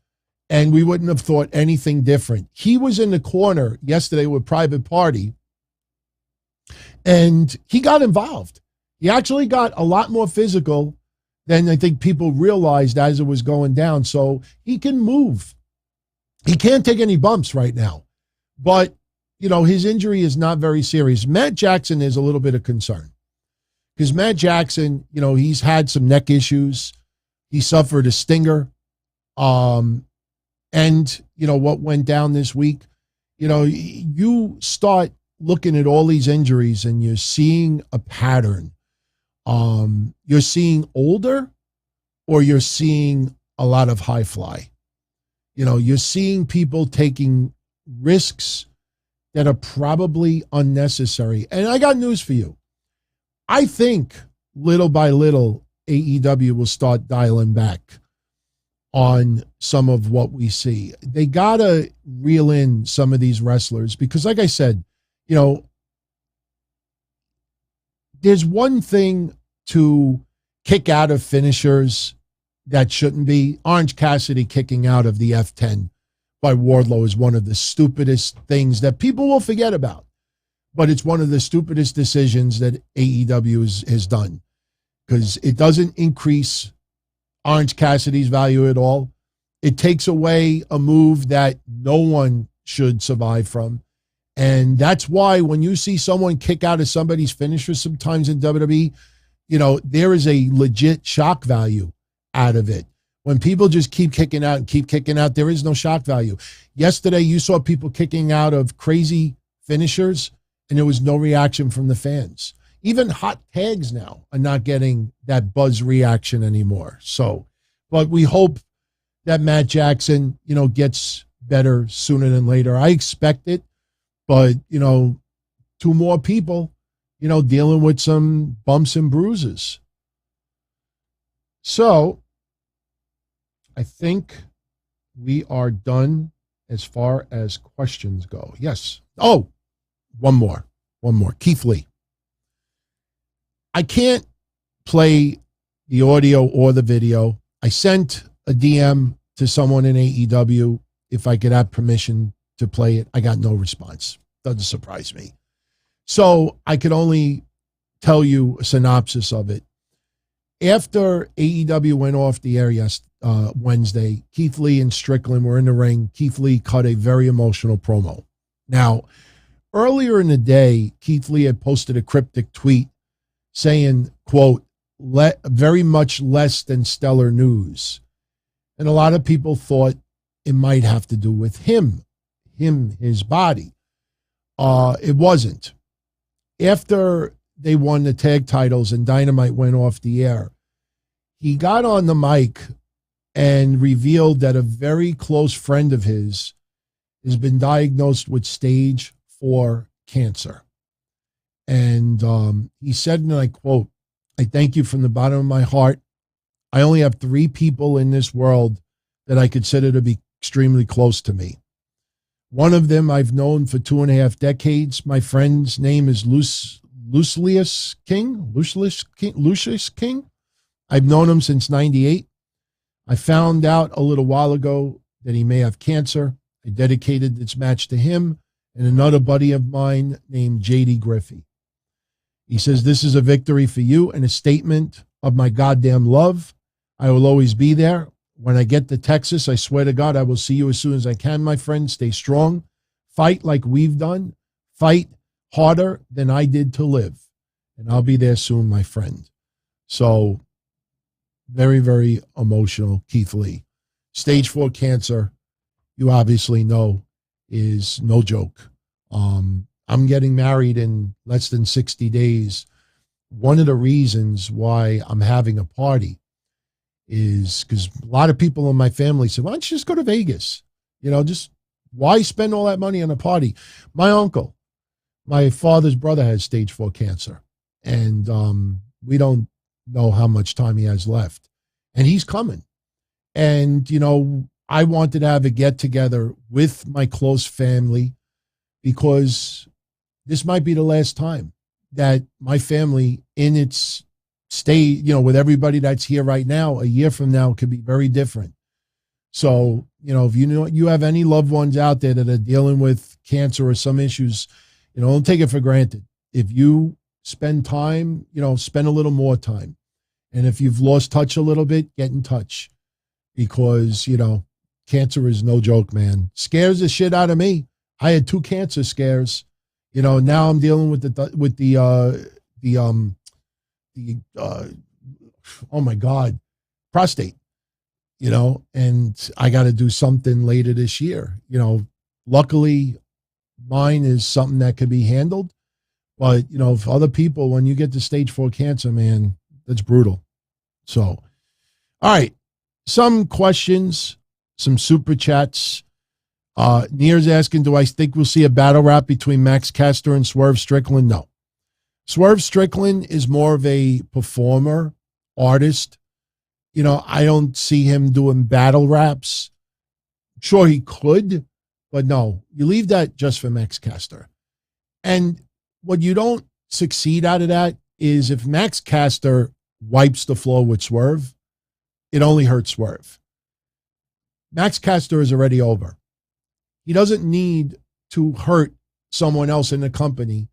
and we wouldn't have thought anything different. He was in the corner yesterday with Private Party, and he got involved. He actually got a lot more physical than I think people realized as it was going down. So he can move. He can't take any bumps right now. But you know, his injury is not very serious. Matt Jackson is a little bit of concern because Matt Jackson, you know, he's had some neck issues. He suffered a stinger. And, you know, what went down this week, you know, you start looking at all these injuries and you're seeing a pattern. You're seeing older or you're seeing a lot of high fly. You know, you're seeing people taking risks that are probably unnecessary. And I got news for you. I think little by little, AEW will start dialing back on some of what we see. They got to reel in some of these wrestlers because, like I said, you know, there's one thing to kick out of finishers that shouldn't be. Orange Cassidy kicking out of the F10 by Wardlow is one of the stupidest things that people will forget about. But it's one of the stupidest decisions that AEW has done because it doesn't increase Orange Cassidy's value at all. It takes away a move that no one should survive from. And that's why when you see someone kick out of somebody's finisher sometimes in WWE, there is a legit shock value out of it. When people just keep kicking out and keep kicking out, there is no shock value. Yesterday, you saw people kicking out of crazy finishers, and there was no reaction from the fans. Even hot tags now are not getting that buzz reaction anymore. So, but we hope that Matt Jackson, gets better sooner than later. I expect it, but, two more people, dealing with some bumps and bruises. So, I think we are done as far as questions go. Yes. Oh, one more. Keith Lee. I can't play the audio or the video. I sent a DM to someone in AEW if I could have permission to play it. I got no response. Doesn't surprise me. So I could only tell you a synopsis of it. After AEW went off the air Wednesday, Keith Lee and Strickland were in the ring. Keith Lee cut a very emotional promo. Now, earlier in the day, Keith Lee had posted a cryptic tweet saying, quote, very much less than stellar news. And a lot of people thought it might have to do with his body. It wasn't. After they won the tag titles and Dynamite went off the air, he got on the mic and revealed that a very close friend of his has been diagnosed with stage 4 cancer. And he said, and I quote, "I thank you from the bottom of my heart. I only have 3 people in this world that I consider to be extremely close to me. One of them I've known for 2.5 decades. My friend's name is Lucius King. I've known him since 98. I found out a little while ago that he may have cancer. I dedicated this match to him and another buddy of mine named J.D. Griffey." He says, "This is a victory for you and a statement of my goddamn love. I will always be there. When I get to Texas, I swear to God, I will see you as soon as I can, my friend. Stay strong. Fight like we've done. Fight harder than I did to live. And I'll be there soon, my friend." So, very, very emotional, Keith Lee. Stage 4 cancer, you obviously know, is no joke. I'm getting married in less than 60 days. One of the reasons why I'm having a party is because a lot of people in my family said, "Why don't you just go to Vegas? Just why spend all that money on a party?" My uncle, my father's brother, has stage 4 cancer, and we don't know how much time he has left. And he's coming. And, I wanted to have a get together with my close family because this might be the last time that my family in its state, with everybody that's here right now, a year from now could be very different. So, if you have any loved ones out there that are dealing with cancer or some issues, don't take it for granted. If you spend time, spend a little more time. And if you've lost touch a little bit, get in touch because, cancer is no joke, man. Scares the shit out of me. I had 2 cancer scares. Now I'm dealing with oh my God, prostate, and I got to do something later this year. Luckily mine is something that can be handled, but for other people, when you get to stage 4 cancer, man, that's brutal. So, all right, some questions, some super chats. Near's asking, do I think we'll see a battle rap between Max Caster and Swerve Strickland? No. Swerve Strickland is more of a performer, artist. I don't see him doing battle raps. Sure, he could, but no. You leave that just for Max Caster. And what you don't succeed out of that is if Max Caster wipes the floor with Swerve, it only hurts Swerve. Max Caster is already over. He doesn't need to hurt someone else in the company,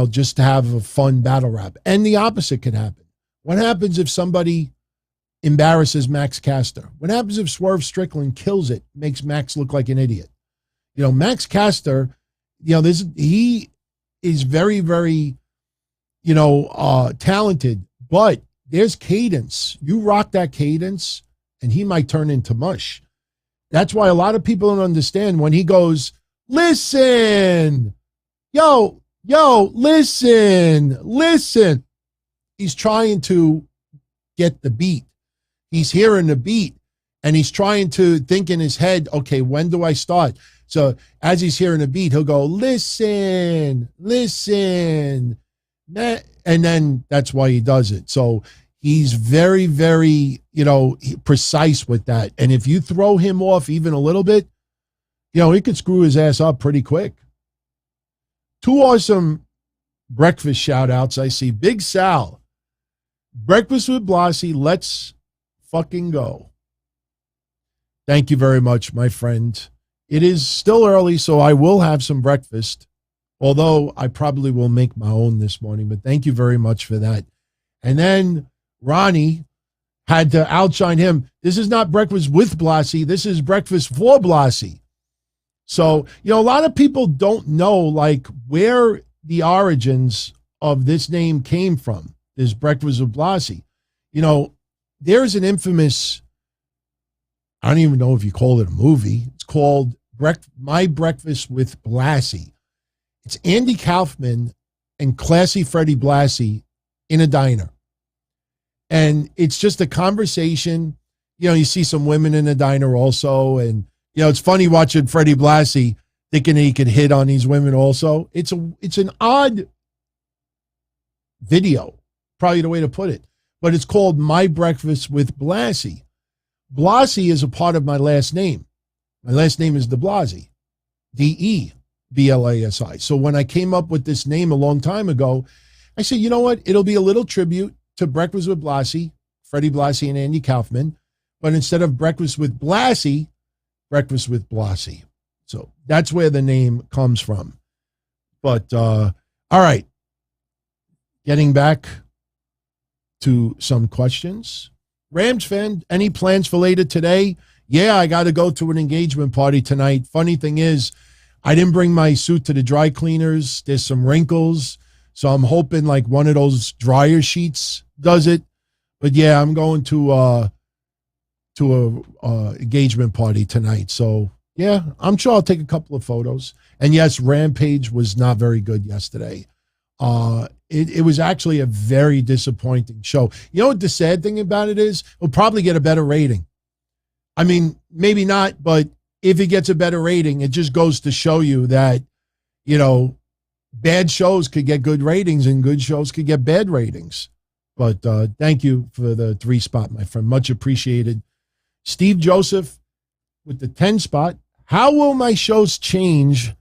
just to have a fun battle rap. And the opposite could happen. What happens if somebody embarrasses Max Caster? What happens if Swerve Strickland kills it, makes Max look like an idiot? Max Caster, he is very, very, talented, but there's cadence. You rock that cadence, and he might turn into mush. That's why a lot of people don't understand when he goes, listen, yo, listen. He's trying to get the beat. He's hearing the beat, and he's trying to think in his head, okay, when do I start? So as he's hearing the beat, he'll go, listen. And then that's why he does it. So he's very, very, precise with that. And if you throw him off even a little bit, he could screw his ass up pretty quick. 2 awesome breakfast shout outs. I see Big Sal, Breakfast with BLASI, let's fucking go. Thank you very much, my friend. It is still early, so I will have some breakfast, although I probably will make my own this morning, but thank you very much for that. And then Ronnie had to outshine him. This is not breakfast with BLASI. This is breakfast for BLASI. So, a lot of people don't know, like, where the origins of this name came from, this breakfast with BLASI. There's an infamous, I don't even know if you call it a movie. It's called My Breakfast with BLASI. It's Andy Kaufman and Classy Freddie Blassie in a diner. And it's just a conversation. You see some women in the diner also. And, it's funny watching Freddie Blassie thinking he could hit on these women also. It's an odd video, probably the way to put it. But it's called My Breakfast with BLASI. BLASI is a part of my last name. My last name is DeBlasi, DeBlasi. So when I came up with this name a long time ago, I said, you know what? It'll be a little tribute to Breakfast with BLASI, Freddie Blassie and Andy Kaufman. But instead of Breakfast with BLASI, Breakfast with BLASI. So that's where the name comes from. But, all right. Getting back to some questions. Rams fan, any plans for later today? Yeah, I got to go to an engagement party tonight. Funny thing is, I didn't bring my suit to the dry cleaners. There's some wrinkles. So I'm hoping like one of those dryer sheets does it. But yeah, I'm going to a engagement party tonight. So yeah, I'm sure I'll take a couple of photos. And yes, Rampage was not very good yesterday. It was actually a very disappointing show. You know what the sad thing about it is? It'll probably get a better rating. I mean, maybe not, but if it gets a better rating, it just goes to show you that, bad shows could get good ratings and good shows could get bad ratings. But thank you for the 3 spot, my friend. Much appreciated. Steve Joseph with the 10 spot. How will my shows change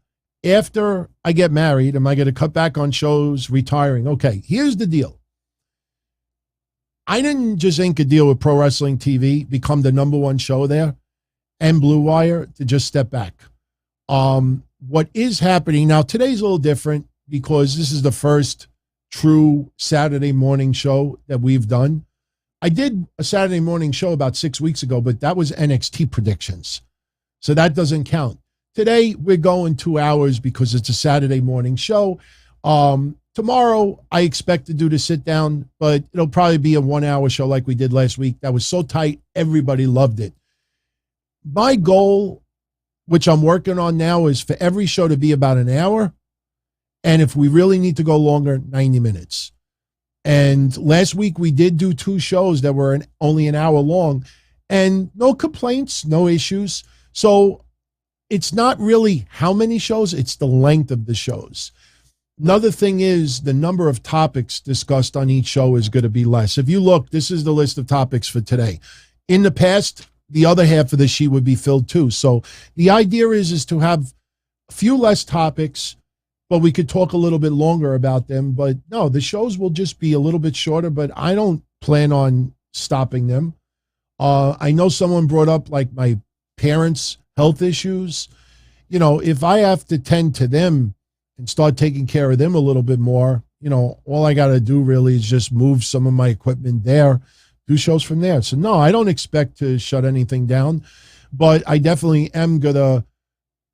after I get married? Am I going to cut back on shows, retiring? Okay, here's the deal. I didn't just ink a deal with Pro Wrestling TV, become the #1 show there, and Blue Wire to just step back. What is happening now, today's a little different because this is the first true Saturday morning show that we've done. I did a Saturday morning show about 6 weeks ago, but that was NXT predictions. So that doesn't count. Today, we're going 2 hours because it's a Saturday morning show. Tomorrow, I expect to do the sit down, but it'll probably be a 1 hour show like we did last week. That was so tight. Everybody loved it. My goal, which I'm working on now, is for every show to be about an hour. And if we really need to go longer, 90 minutes. And last week we did do 2 shows that were only an hour long and no complaints, no issues. So it's not really how many shows, it's the length of the shows. Another thing is the number of topics discussed on each show is going to be less. If you look, this is the list of topics for today. In the past, the other half of the sheet would be filled too. So the idea is to have a few less topics, but we could talk a little bit longer about them. But no, the shows will just be a little bit shorter, but I don't plan on stopping them. I know someone brought up like my parents' health issues. If I have to tend to them and start taking care of them a little bit more, all I got to do really is just move some of my equipment there, do shows from there. So no, I don't expect to shut anything down, but I definitely am going to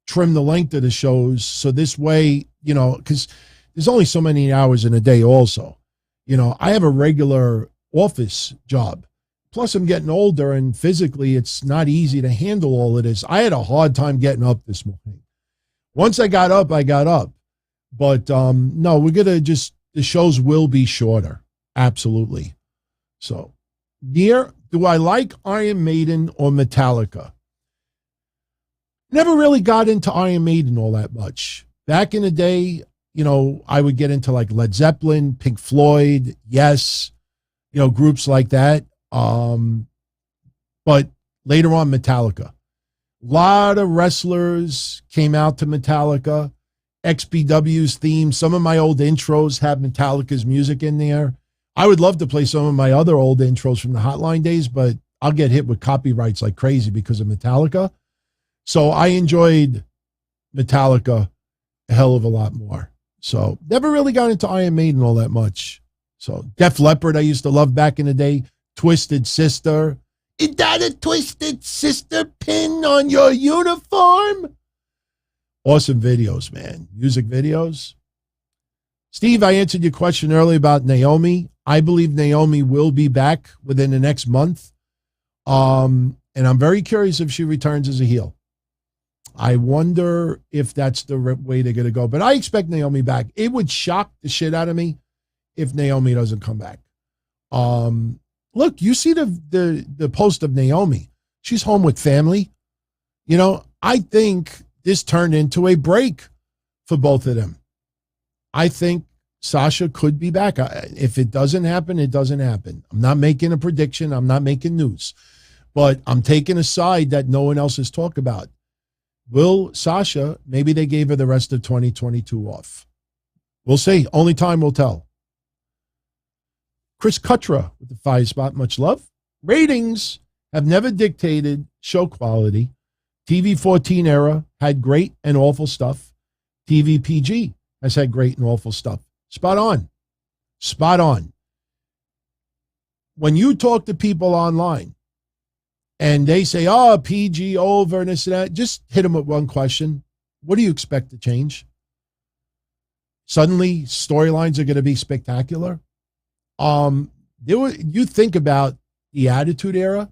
trim the length of the shows. So this way, you know, because there's only so many hours in a day also. You know, I have a regular office job. Plus, I'm getting older, and physically, it's not easy to handle all of this. I had a hard time getting up this morning. Once I got up, I got up. But no, we're going to just, the shows will be shorter. Absolutely. So, dear, do I like Iron Maiden or Metallica? Never really got into Iron Maiden all that much. Back in the day, you know, I would get into like Led Zeppelin, Pink Floyd, Yes, you know, groups like that. But later on, Metallica. A lot of wrestlers came out to Metallica. XPW's theme, some of my old intros have Metallica's music in there. I would love to play some of my other old intros from the Hotline days, but I'll get hit with copyrights like crazy because of Metallica. So I enjoyed Metallica a hell of a lot more. So never really got into Iron Maiden all that much. So Def Leppard I used to love back in the day. Twisted Sister. Is that a Twisted Sister pin on your uniform? Awesome videos, man. Music videos. Steve, I answered your question earlier about Naomi. I believe Naomi will be back within the next month. And I'm very curious if she returns as a heel. I wonder if that's the way they're going to go. But I expect Naomi back. It would shock the shit out of me if Naomi doesn't come back. Look, you see the post of Naomi. She's home with family. You know, I think this turned into a break for both of them. I think Sasha could be back. If it doesn't happen, it doesn't happen. I'm not making a prediction. I'm not making news. But I'm taking a side that no one else has talked about. Will Sasha, maybe they gave her the rest of 2022 off. We'll see. Only time will tell. Chris Kutra with the 5 spot. Much love. Ratings have never dictated show quality. TV-14 era had great and awful stuff. TV-PG has had great and awful stuff. Spot on. Spot on. When you talk to people online and they say, oh, PG over and this and that, just hit them with one question. What do you expect to change? Suddenly storylines are going to be spectacular. You think about the Attitude Era.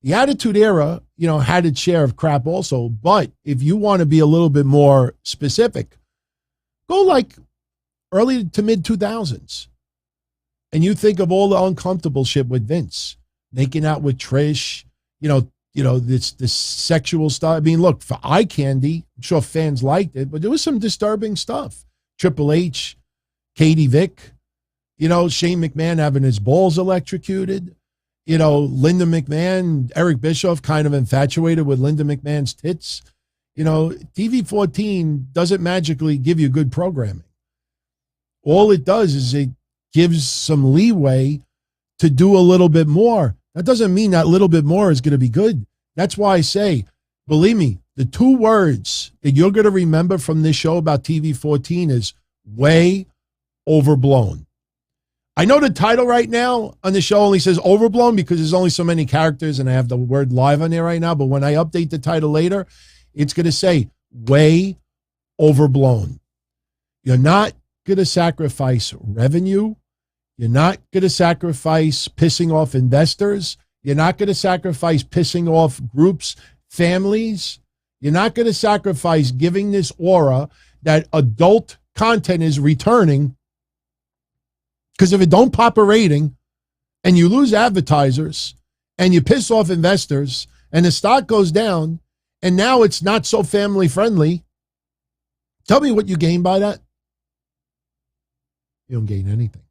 The Attitude Era, you know, had its share of crap also. But if you want to be a little bit more specific, go like early to mid 2000s. And you think of all the uncomfortable shit with Vince, making out with Trish, you know, this sexual stuff. I mean, look, for eye candy, I'm sure fans liked it, but there was some disturbing stuff. Triple H, Katie Vick, you know, Shane McMahon having his balls electrocuted. You know, Linda McMahon, Eric Bischoff kind of infatuated with Linda McMahon's tits. You know, TV-14 doesn't magically give you good programming. All it does is it gives some leeway to do a little bit more. That doesn't mean that little bit more is going to be good. That's why I say, believe me, the 2 words that you're going to remember from this show about TV-14 is way overblown. I know the title right now on the show only says overblown because there's only so many characters and I have the word live on there right now. But when I update the title later, it's going to say way overblown. You're not going to sacrifice revenue. You're not going to sacrifice pissing off investors. You're not going to sacrifice pissing off groups, families. You're not going to sacrifice giving this aura that adult content is returning. Because if it don't pop a rating and you lose advertisers and you piss off investors and the stock goes down and now it's not so family friendly, tell me what you gain by that. You don't gain anything.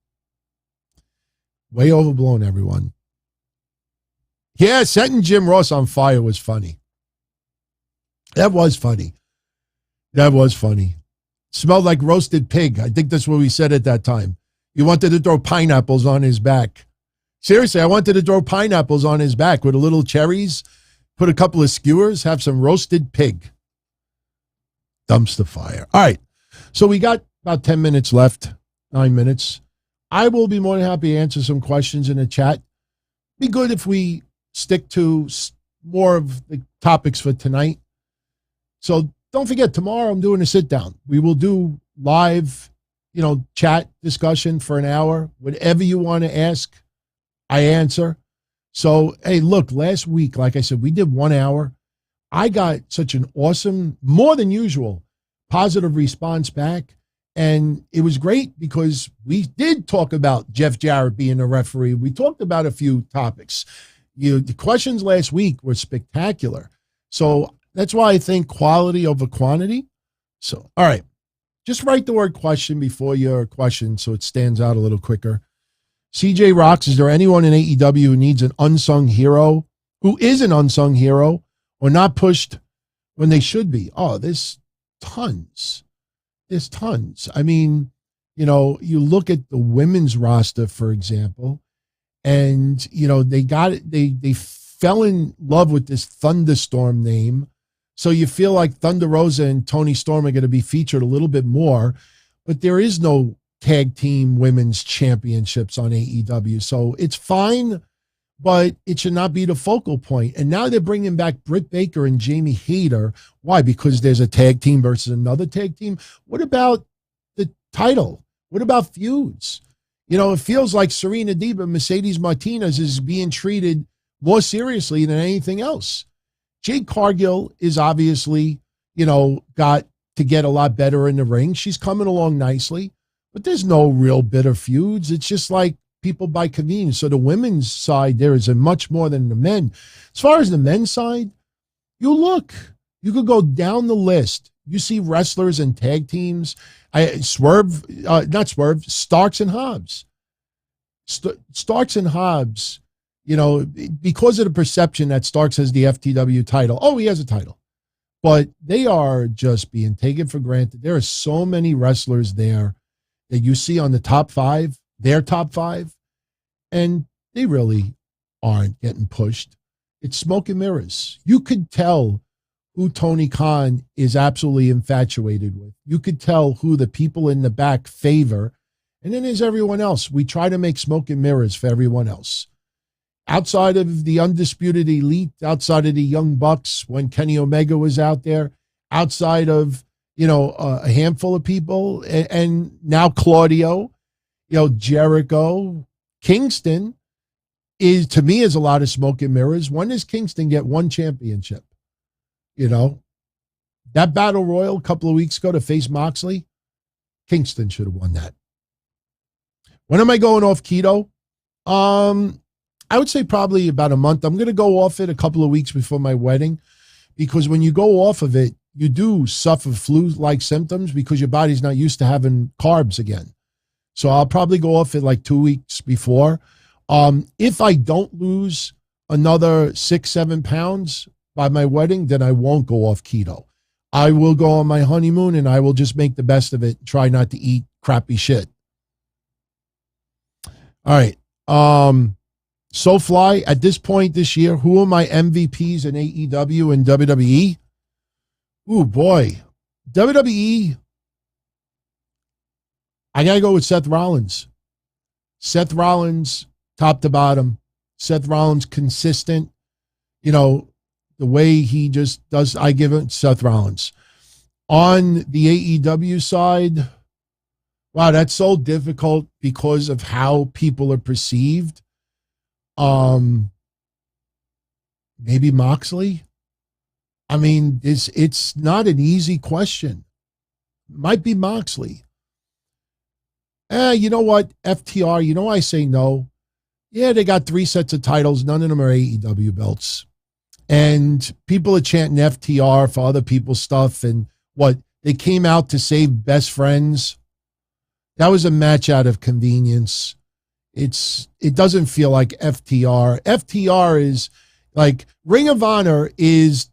Way overblown, everyone. Yeah, setting Jim Ross on fire was funny. That was funny. That was funny. Smelled like roasted pig. I think that's what we said at that time. You wanted to throw pineapples on his back. Seriously, I wanted to throw pineapples on his back with a little cherries, put a couple of skewers, have some roasted pig. Dumpster fire. All right. So we got about 10 minutes left, 9 minutes. I will be more than happy to answer some questions in the chat. be good if we stick to more of the topics for tonight. So don't forget, tomorrow I'm doing a sit down. We will do live, chat discussion for an hour. Whatever you want to ask, I answer. So, hey, look, last week, like I said, we did 1 hour. I got such an awesome, more than usual, positive response back. And it was great because we did talk about Jeff Jarrett being a referee. We talked about a few topics. The questions last week were spectacular. So that's why I think quality over quantity. So, all right. Just write the word question before your question so it stands out a little quicker. CJ Rocks, is there anyone in AEW who needs an unsung hero, who is an unsung hero, or not pushed when they should be? Oh, there's tons. There's tons. I mean, you look at the women's roster, for example, and, they fell in love with this Thunderstorm name. So you feel like Thunder Rosa and Toni Storm are going to be featured a little bit more, but there is no tag team women's championships on AEW. So it's fine, but it should not be the focal point. And now they're bringing back Britt Baker and Jamie Hayter. Why? Because there's a tag team versus another tag team. What about the title? What about feuds? It feels like Serena Deeb and Mercedes Martinez is being treated more seriously than anything else. Jade Cargill is obviously, got to get a lot better in the ring. She's coming along nicely, but there's no real bitter feuds. It's just like people by convenience. So the women's side, there is a much more than the men. As far as the men's side, you could go down the list. You see wrestlers and tag teams. Starks and Hobbs. Starks and Hobbs, because of the perception that Starks has the FTW title. Oh, he has a title. But they are just being taken for granted. There are so many wrestlers there that you see on the top 5, their top 5, and they really aren't getting pushed. It's smoke and mirrors. You could tell who Tony Khan is absolutely infatuated with. You could tell who the people in the back favor, and then there's everyone else. We try to make smoke and mirrors for everyone else. Outside of the Undisputed Elite, outside of the Young Bucks when Kenny Omega was out there, outside of, a handful of people, and now Claudio, Jericho, Kingston to me, is a lot of smoke and mirrors. When does Kingston get one championship? That Battle Royal a couple of weeks ago to face Moxley, Kingston should have won that. When am I going off keto? I would say probably about a month. I'm going to go off it a couple of weeks before my wedding, because when you go off of it, you do suffer flu-like symptoms because your body's not used to having carbs again. So I'll probably go off it like 2 weeks before. If I don't lose another 6-7 pounds by my wedding, then I won't go off keto. I will go on my honeymoon and I will just make the best of it. Try not to eat crappy shit. All right. SoFly, at this point this year, who are my MVPs in AEW and WWE? Ooh, boy. WWE, I got to go with Seth Rollins. Seth Rollins, top to bottom. Seth Rollins, consistent. The way he just does, I give it Seth Rollins. On the AEW side, wow, that's so difficult because of how people are perceived. Maybe Moxley. I mean, it's not an easy question. Might be Moxley. You know what? FTR, I say no. Yeah, they got 3 sets of titles. None of them are AEW belts. And people are chanting FTR for other people's stuff. And what? They came out to save Best Friends. That was a match out of convenience. It doesn't feel like FTR. FTR is like Ring of Honor is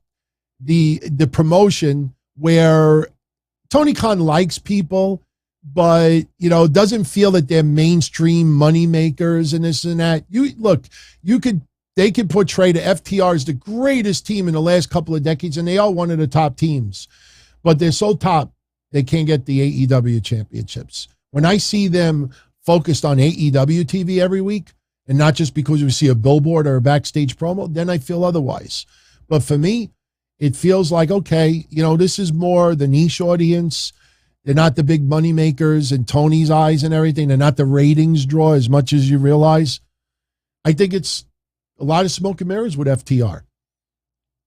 the promotion where Tony Khan likes people, but doesn't feel that they're mainstream money makers and this and that. They could portray the FTR as the greatest team in the last couple of decades, and they are one of the top teams, but they're so top they can't get the AEW championships. When I see them focused on AEW TV every week, and not just because we see a billboard or a backstage promo, then I feel otherwise. But for me, it feels like, okay, this is more the niche audience. They're not the big money makers in Tony's eyes and everything. They're not the ratings draw as much as you realize. I think it's a lot of smoke and mirrors with FTR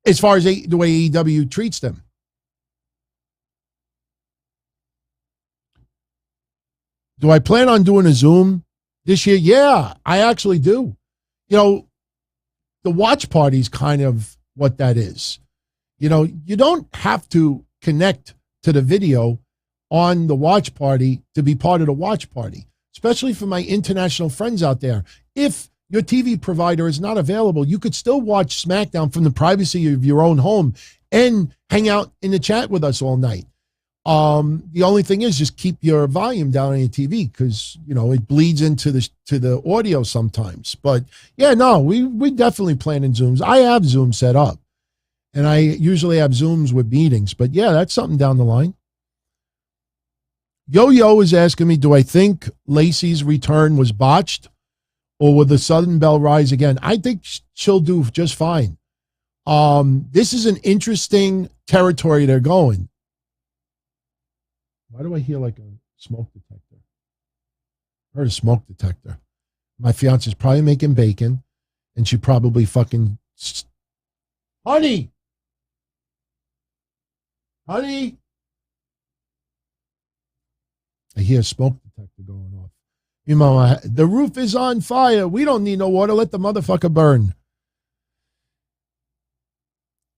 as far as the way AEW treats them. Do I plan on doing a Zoom this year? Yeah, I actually do. The watch party is kind of what that is. You don't have to connect to the video on the watch party to be part of the watch party, especially for my international friends out there. If your TV provider is not available, you could still watch SmackDown from the privacy of your own home and hang out in the chat with us all night. The only thing is just keep your volume down on your TV because, it bleeds into the audio sometimes. But yeah, no, we definitely plan in Zooms. I have Zoom set up and I usually have Zooms with meetings, but yeah, that's something down the line. Yo-Yo is asking me, do I think Lacey's return was botched or will the Southern Belle rise again? I think she'll do just fine. This is an interesting territory they're going. Why do I hear like a smoke detector? I heard a smoke detector. My fiance's probably making bacon, and she probably fucking... Honey! I hear a smoke detector going off. Mama, the roof is on fire. We don't need no water. Let the motherfucker burn.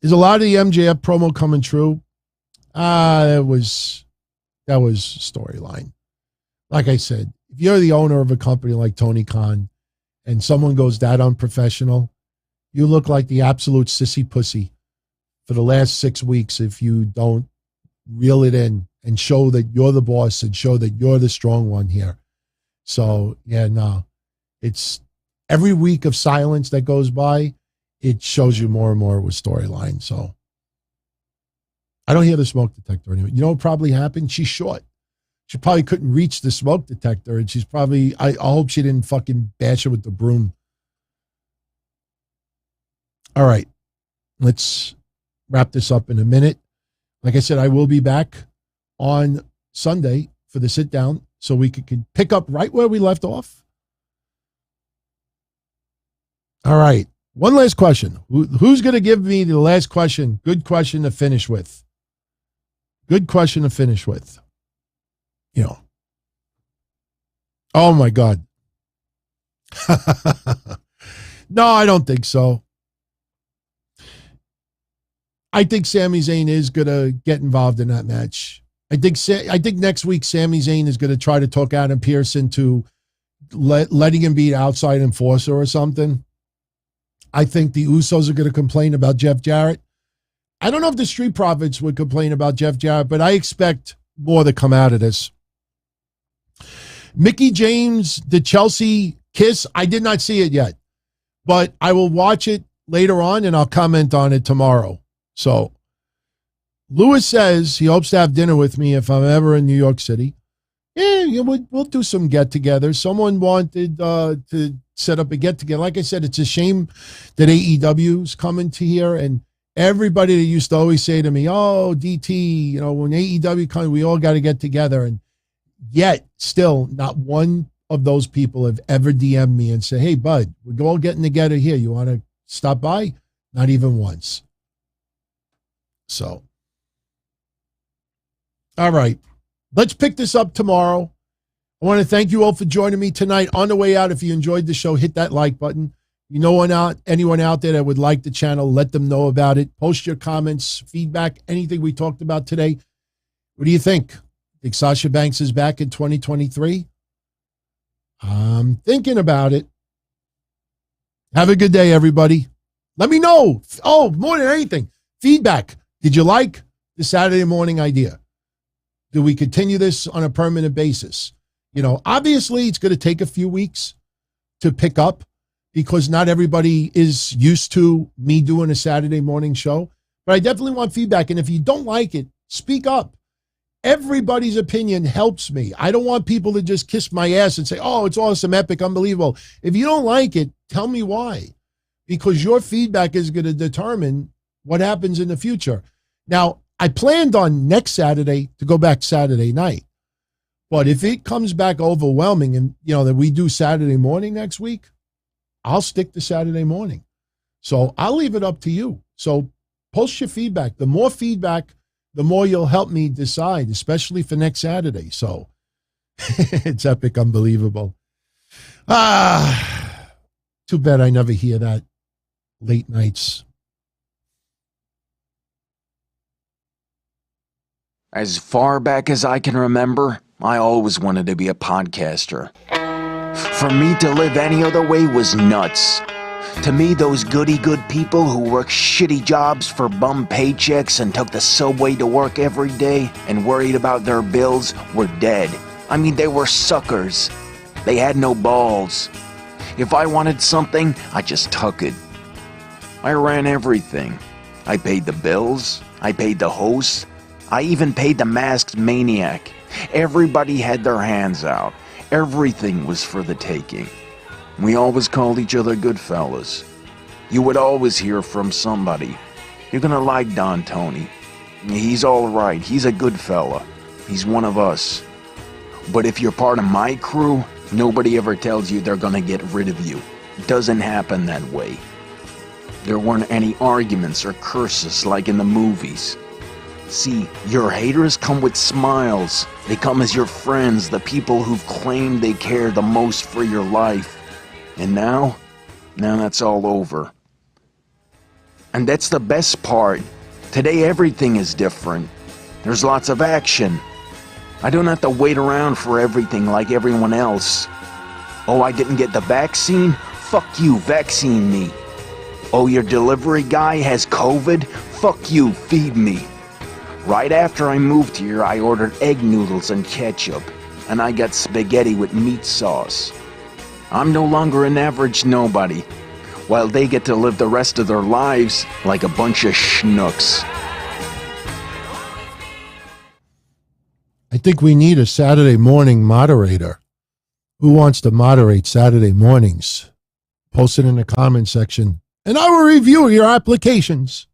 Is a lot of the MJF promo coming true? That was storyline. Like I said, if you're the owner of a company like Tony Khan and someone goes that unprofessional, you look like the absolute sissy pussy for the last 6 weeks if you don't reel it in and show that you're the boss and show that you're the strong one here. So, yeah, no. It's every week of silence that goes by, it shows you more and more with storyline. So I don't hear the smoke detector anyway. You know what probably happened? She's short. She probably couldn't reach the smoke detector, and she's probably, I hope she didn't fucking bash her with the broom. All right. Let's wrap this up in a minute. Like I said, I will be back on Sunday for the sit down so we could pick up right where we left off. All right. One last question. Who's going to give me the last question? Good question to finish with. Good question to finish with. Oh my God. No, I don't think so. I think Sami Zayn is going to get involved in that match. I think next week Sami Zayn is going to try to talk Adam Pearce into letting him be outside enforcer or something. I think the Usos are going to complain about Jeff Jarrett. I don't know if the Street Profits would complain about Jeff Jarrett, but I expect more to come out of this. Mickie James, the Chelsea kiss, I did not see it yet, but I will watch it later on and I'll comment on it tomorrow. So Lewis says he hopes to have dinner with me if I'm ever in New York City. Yeah, we'll do some get-togethers. Someone wanted to set up a get-together. Like I said, it's a shame that AEW's coming to here, and everybody that used to always say to me, oh, DT, when AEW comes, we all got to get together. And yet, still, not one of those people have ever DM'd me and said, hey, bud, we're all getting together here. You want to stop by? Not even once. So, all right. Let's pick this up tomorrow. I want to thank you all for joining me tonight. On the way out, if you enjoyed the show, hit that like button. Anyone out there that would like the channel, let them know about it. Post your comments, feedback, anything we talked about today. What do you think? Think Sasha Banks is back in 2023? I'm thinking about it. Have a good day, everybody. Let me know. Oh, more than anything, feedback. Did you like the Saturday morning idea? Do we continue this on a permanent basis? Obviously it's going to take a few weeks to pick up because not everybody is used to me doing a Saturday morning show, but I definitely want feedback. And if you don't like it, speak up. Everybody's opinion helps me. I don't want people to just kiss my ass and say, oh, it's awesome, epic, unbelievable. If you don't like it, tell me why. Because your feedback is going to determine what happens in the future. Now, I planned on next Saturday to go back Saturday night. But if it comes back overwhelming and, that we do Saturday morning next week, I'll stick to Saturday morning. So I'll leave it up to you. So post your feedback. The more feedback, the more you'll help me decide, especially for next Saturday. So it's epic, unbelievable. Too bad I never hear that late nights. As far back as I can remember, I always wanted to be a podcaster. For me to live any other way was nuts. To me, those goody-good people who worked shitty jobs for bum paychecks and took the subway to work every day and worried about their bills were dead. I mean, they were suckers. They had no balls. If I wanted something, I just took it. I ran everything. I paid the bills. I paid the hosts. I even paid the masked maniac. Everybody had their hands out. Everything was for the taking. We always called each other good fellas. You would always hear from somebody. You're gonna like Don Tony. He's alright. He's a good fella. He's one of us. But if you're part of my crew, nobody ever tells you they're gonna get rid of you. It doesn't happen that way. There weren't any arguments or curses like in the movies. See, your haters come with smiles. They come as your friends, the people who've claimed they care the most for your life. And now that's all over. And that's the best part. Today everything is different. There's lots of action. I don't have to wait around for everything like everyone else. Oh, I didn't get the vaccine? Fuck you, vaccine me. Oh, your delivery guy has COVID? Fuck you, feed me. Right after I moved here, I ordered egg noodles and ketchup, and I got spaghetti with meat sauce. I'm no longer an average nobody, while they get to live the rest of their lives like a bunch of schnooks. I think we need a Saturday morning moderator. Who wants to moderate Saturday mornings? Post it in the comment section, and I will review your applications.